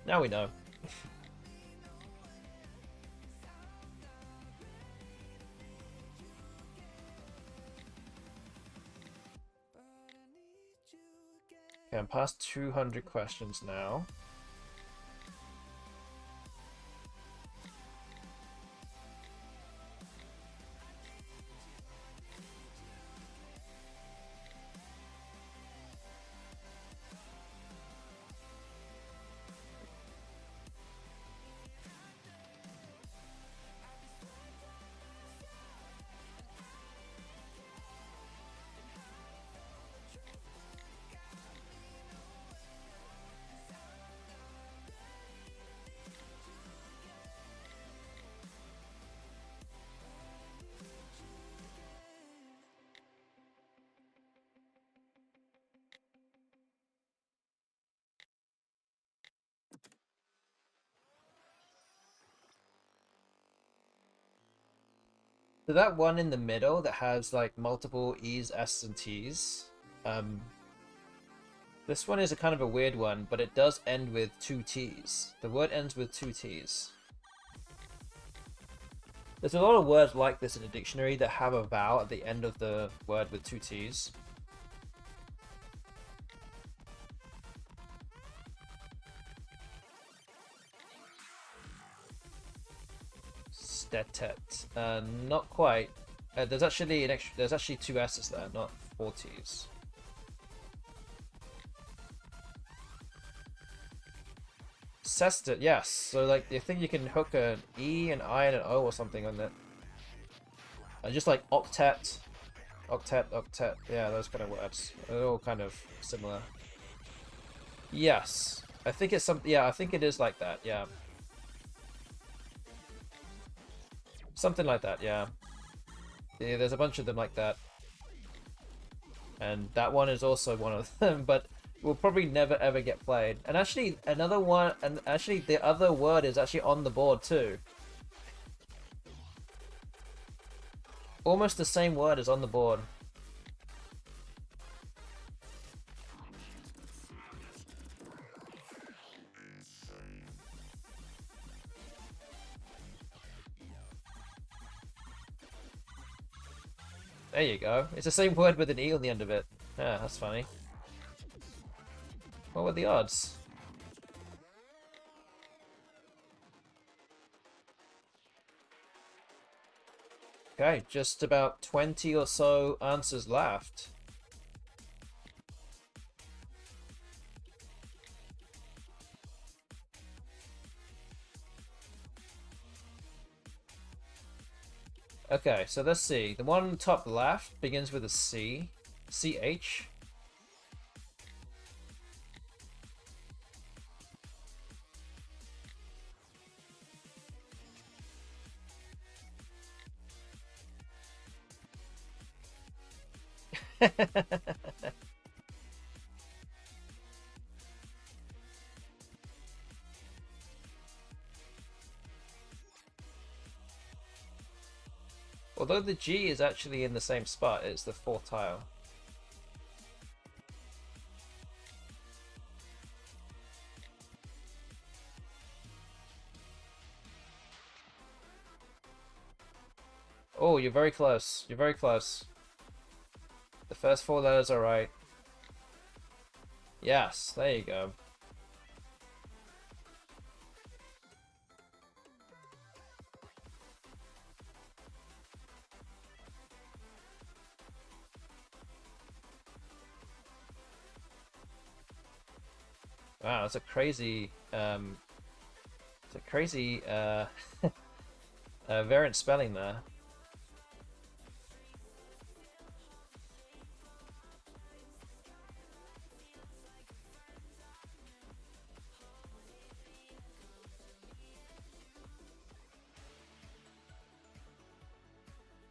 Now we know. Okay, I'm past 200 questions now. So that one in the middle that has like multiple E's, S's, and T's. Um, this one is a kind of a weird one, but it does end with two T's. The word ends with two T's. There's a lot of words like this in the dictionary that have a vowel at the end of the word with two T's. Stetet. Not quite. There's actually there's actually two S's there, not four T's. Sestet, yes. So like, I think you can hook an E, an I, and an O or something on that. Just like octet, octet. Yeah, those kind of words. They're all kind of similar. Yes, I think it's some. Yeah, I think it is like that. Yeah, something like that. Yeah. Yeah, there's a bunch of them like that, and that one is also one of them. But will probably never ever get played. And actually, another one, and actually the other word is actually on the board too. Almost the same word is on the board. There you go. It's the same word with an E on the end of it. Yeah, that's funny. What were the odds? Okay, just about 20 or so answers left. Okay, so let's see. The one top left begins with a C. CH. Although the G is actually in the same spot, it's the fourth tile. Oh, you're very close. You're very close. The first four letters are right. Yes, there you go. Wow, that's a crazy variant spelling there.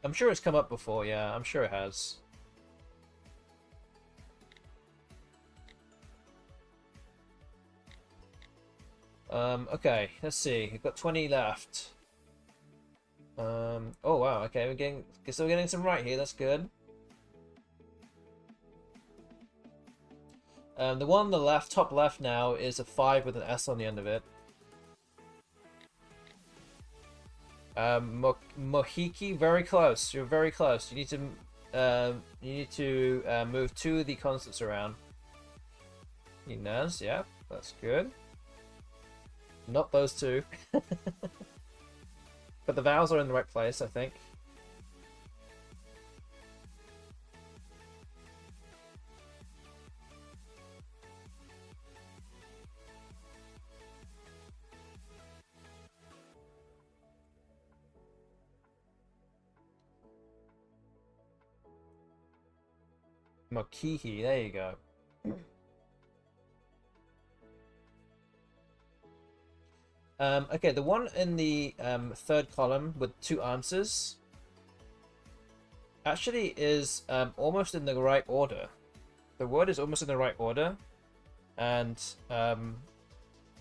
I'm sure it's come up before, yeah, I'm sure it has. Okay, let's see. We've got 20 left. Oh wow, okay, we're getting some right here, that's good. The one on the left, top left now, is a 5 with an S on the end of it. Mohiki, very close. You're very close. You need to move 2 of the consonants around. Inaz, yeah, that's good. Not those 2. But the vowels are in the right place, I think. Mokihi, there you go. Okay, the one in the third column with 2 answers actually is almost in the right order. The word is almost in the right order, and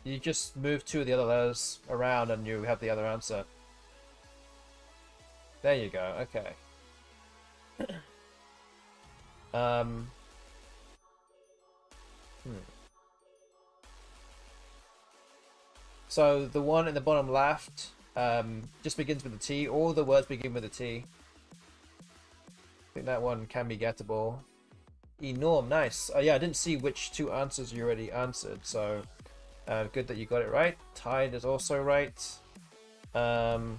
you just move 2 of the other letters around and you have the other answer. There you go, okay. So the one in the bottom left just begins with a T. All the words begin with a T. I think that one can be gettable. Enorm, nice. Oh yeah, I didn't see which 2 answers you already answered, so good that you got it right. Tide is also right. The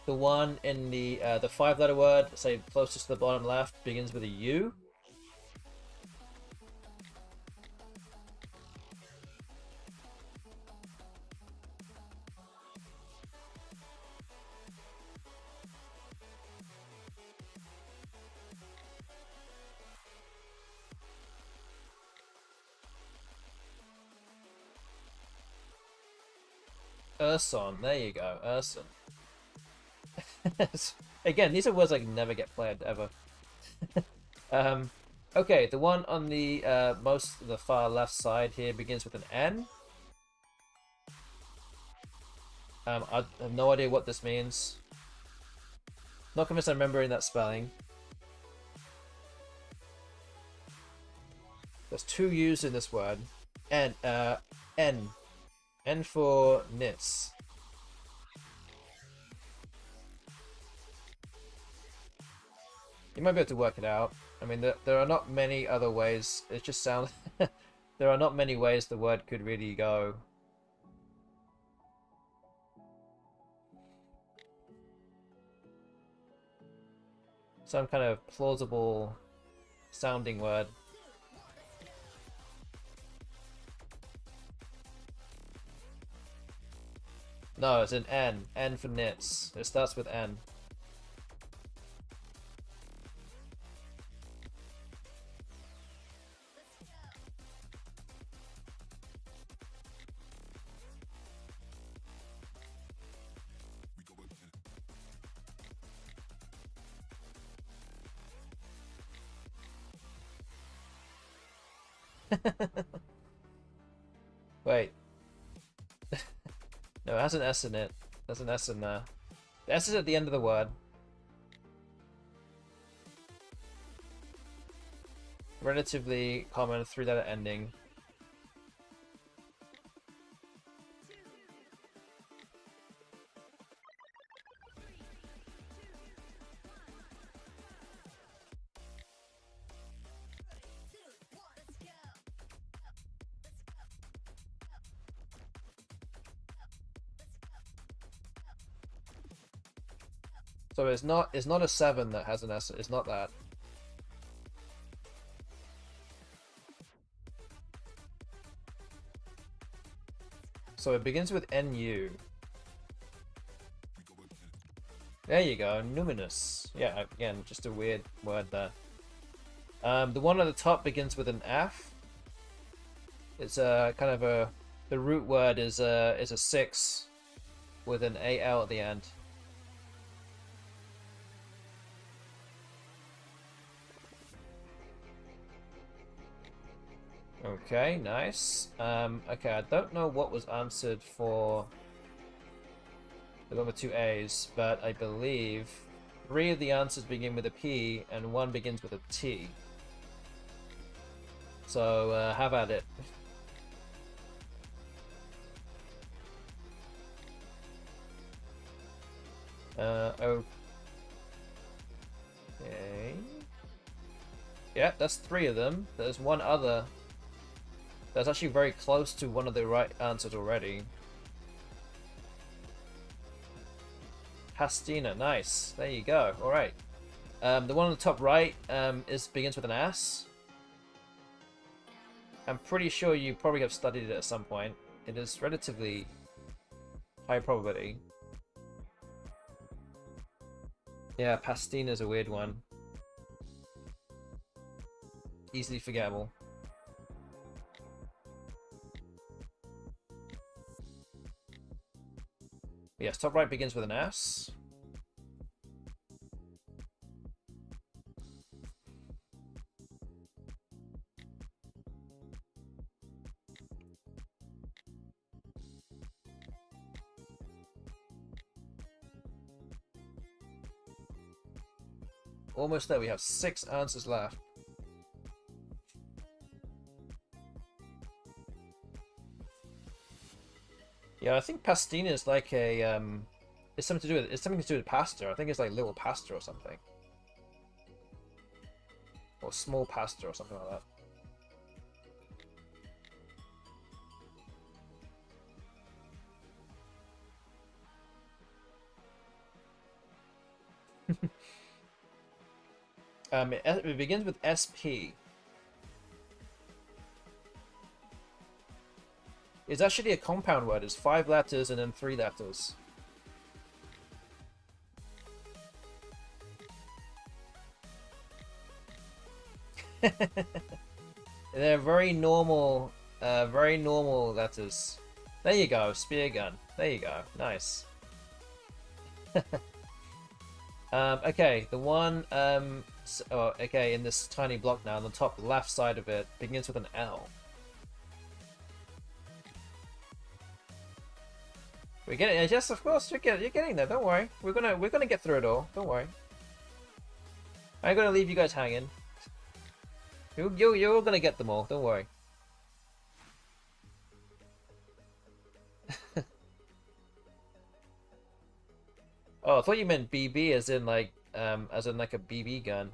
one in the 5-letter word, say closest to the bottom left, begins with a U. Urson, there you go, Urson. Again, these are words I can never get played ever. Okay, the one on the the far left side here begins with an N. I have no idea what this means. Not convinced I'm remembering that spelling. There's 2 U's in this word. N. N for knits. You might be able to work it out. I mean, there are not many other ways. It just sounds... There are not many ways the word could really go. Some kind of plausible sounding word. No, it's an N. N for knits. It starts with N. Wait. No, it has an S in it. There's an S in there. The S is at the end of the word. Relatively common 3-letter ending. So it's not a 7 that has an S. It's not that. So it begins with NU. There you go, numinous. Yeah, again, just a weird word there. The one at the top begins with an F. It's a kind of a, the root word is a 6 with an AL at the end. Okay, nice. Okay, I don't know what was answered for the one with 2 A's, but I believe 3 of the answers begin with a P and 1 begins with a T. So, have at it. Okay. Yeah, that's 3 of them. There's one other that's actually very close to one of the right answers already. Pastina, nice. There you go. All right. The one on the top right begins with an S. I'm pretty sure you probably have studied it at some point. It is relatively high probability. Yeah, Pastina is a weird one. Easily forgettable. Yes, top right begins with an S. Almost there, we have 6 answers left. Yeah, I think pastina is like a it's something to do with pasta. I think it's like little pasta or something. Or small pasta or something like that. It begins with SP. It's actually a compound word. It's 5 letters and then 3 letters. They're very normal letters. There you go, spear gun. There you go, nice. Okay, the one okay, in this tiny block now, on the top left side of it begins with an L. We're getting, yes, of course, you're getting there. Don't worry. We're gonna get through it all. Don't worry. I ain't gonna leave you guys hanging. You're all gonna get them all. Don't worry. Oh, I thought you meant BB as in like a BB gun.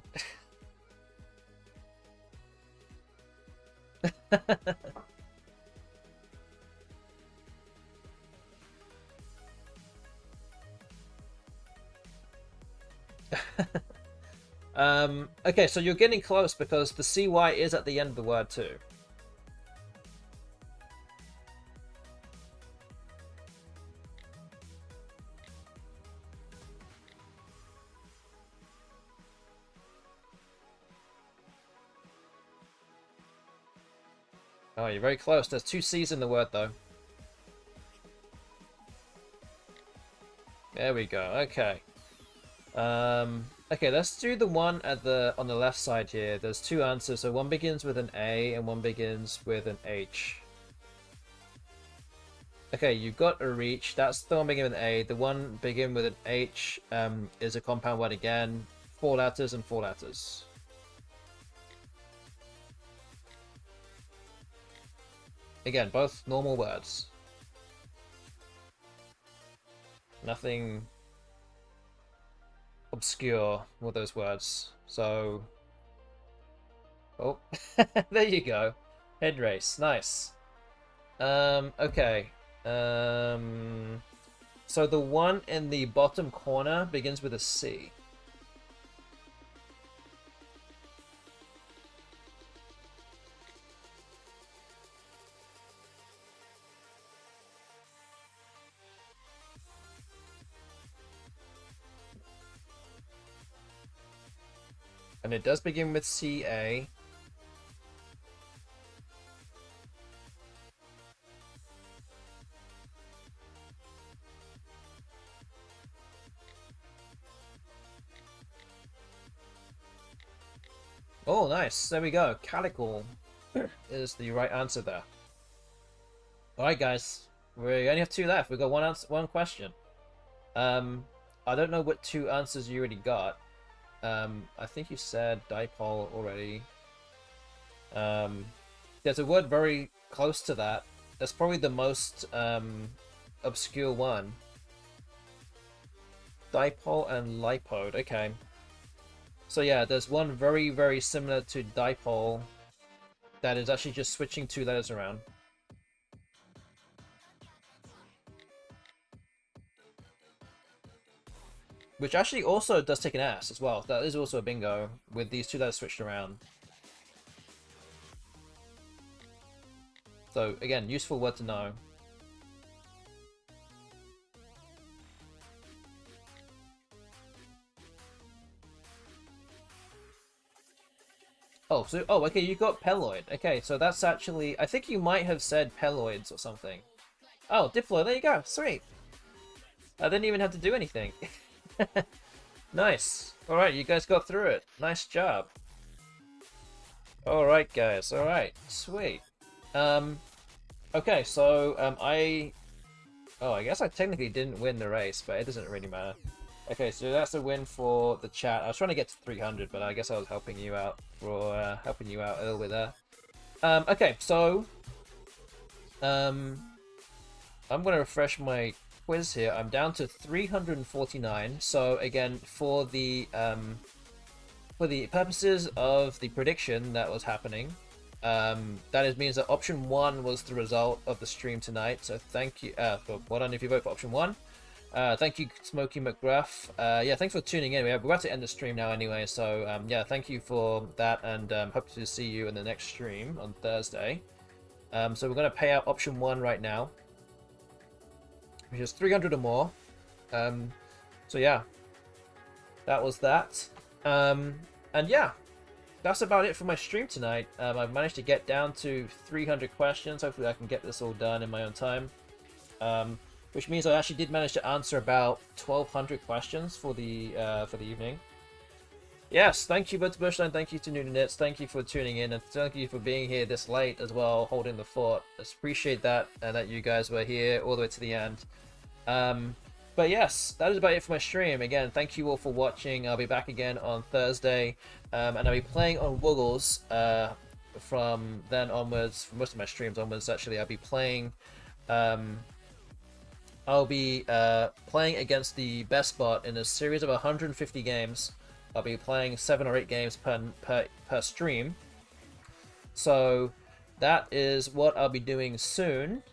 Okay, so you're getting close because the CY is at the end of the word too. Oh, you're very close. There's 2 C's in the word though. There we go. Okay. Okay, let's do the one on the left side here. There's 2 answers, so one begins with an A and one begins with an H. Okay, you've got a reach. That's the one beginning with an A. The one begin with an H is a compound word again. 4 letters and 4 letters. Again, both normal words. Nothing obscure with those words. So, oh, there you go. Head race, nice. Okay. So the one in the bottom corner begins with a C. And it does begin with CA. Oh, nice. There we go. Calico is the right answer there. Alright, guys. We only have 2 left. We've got one question. I don't know what 2 answers you already got. I think you said dipole already. There's a word very close to that. That's probably the most obscure one. Dipole and lipode. Okay. So yeah, there's one very, very similar to dipole that is actually just switching 2 letters around. Which actually also does take an S as well. That is also a bingo with these 2 letters switched around. So again, useful word to know. Oh, so okay, you got peloid. Okay, so that's actually, I think you might have said peloids or something. Oh, diploid. There you go. Sweet. I didn't even have to do anything. Nice. All right, you guys got through it. Nice job. All right, guys. All right. Sweet. Okay, so I guess I technically didn't win the race, but it doesn't really matter. Okay, so that's a win for the chat. I was trying to get to 300, but I guess I was helping you out for helping you out a little bit there. Okay, so I'm gonna refresh my quiz here. I'm down to 349. So again, for the purposes of the prediction that was happening, that means that option 1 was the result of the stream tonight. So thank you. Well done if you vote for option 1. Thank you, Smokey McGruff. Yeah, thanks for tuning in. We're about to end the stream now anyway, so yeah, thank you for that, and hope to see you in the next stream on Thursday. So we're going to pay out option 1 right now, which is 300 or more. So yeah, that was that. And yeah, that's about it for my stream tonight. I've managed to get down to 300 questions. Hopefully I can get this all done in my own time. Which means I actually did manage to answer about 1,200 questions for the evening. Yes, thank you, Bud Bushline. Thank you to Nunanits. Thank you for tuning in, and thank you for being here this late as well, holding the fort. I appreciate that, and that you guys were here all the way to the end. But yes, that is about it for my stream. Again, thank you all for watching. I'll be back again on Thursday, and I'll be playing on Woogles from then onwards. For most of my streams onwards, actually, I'll be playing. I'll be playing against the best bot in a series of 150 games. I'll be playing 7 or 8 games per stream. So that is what I'll be doing soon.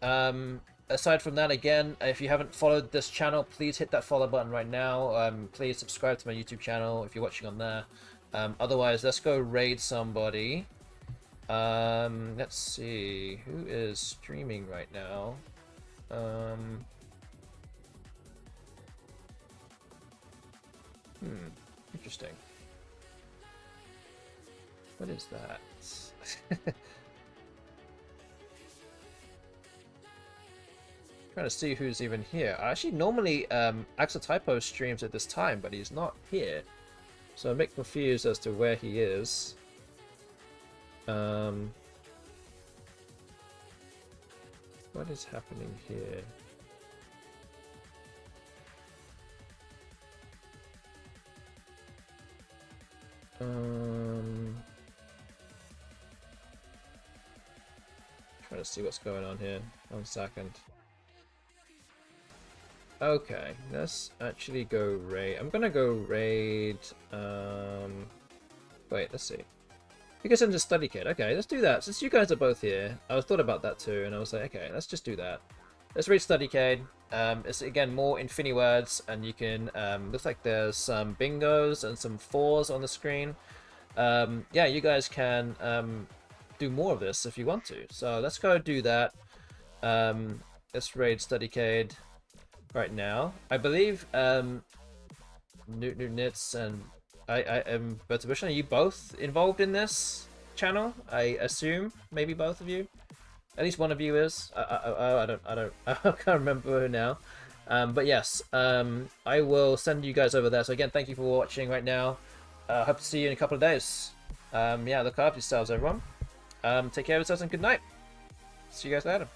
Aside from that, again, if you haven't followed this channel, please hit that follow button right now. Please subscribe to my YouTube channel if you're watching on there. Otherwise, let's go raid somebody. Let's see, who is streaming right now? Interesting. What is that? Trying to see who's even here. Actually, normally Axel Typo streams at this time, but he's not here. So I'm a bit confused as to where he is. What is happening here? Trying to see what's going on here. 1 second. Okay, let's actually go raid. I'm gonna go raid. Wait, let's see. You guys into study kit. Okay, let's do that. Since you guys are both here, I was thought about that too, and I was like, okay, let's just do that. Let's read Studycade. It's again more FINIWORDS, and you can looks like there's some bingos and some 4s on the screen. Yeah, you guys can do more of this if you want to. So let's go do that. Let's raid Studycade right now. I believe Nits and I am Bertobushin. Are you both involved in this channel? I assume maybe both of you. At least one of you is. I don't. I can't remember now. But yes, I will send you guys over there. So again, thank you for watching right now. Hope to see you in a couple of days. Yeah, look after yourselves, everyone. Take care of yourselves and good night. See you guys later.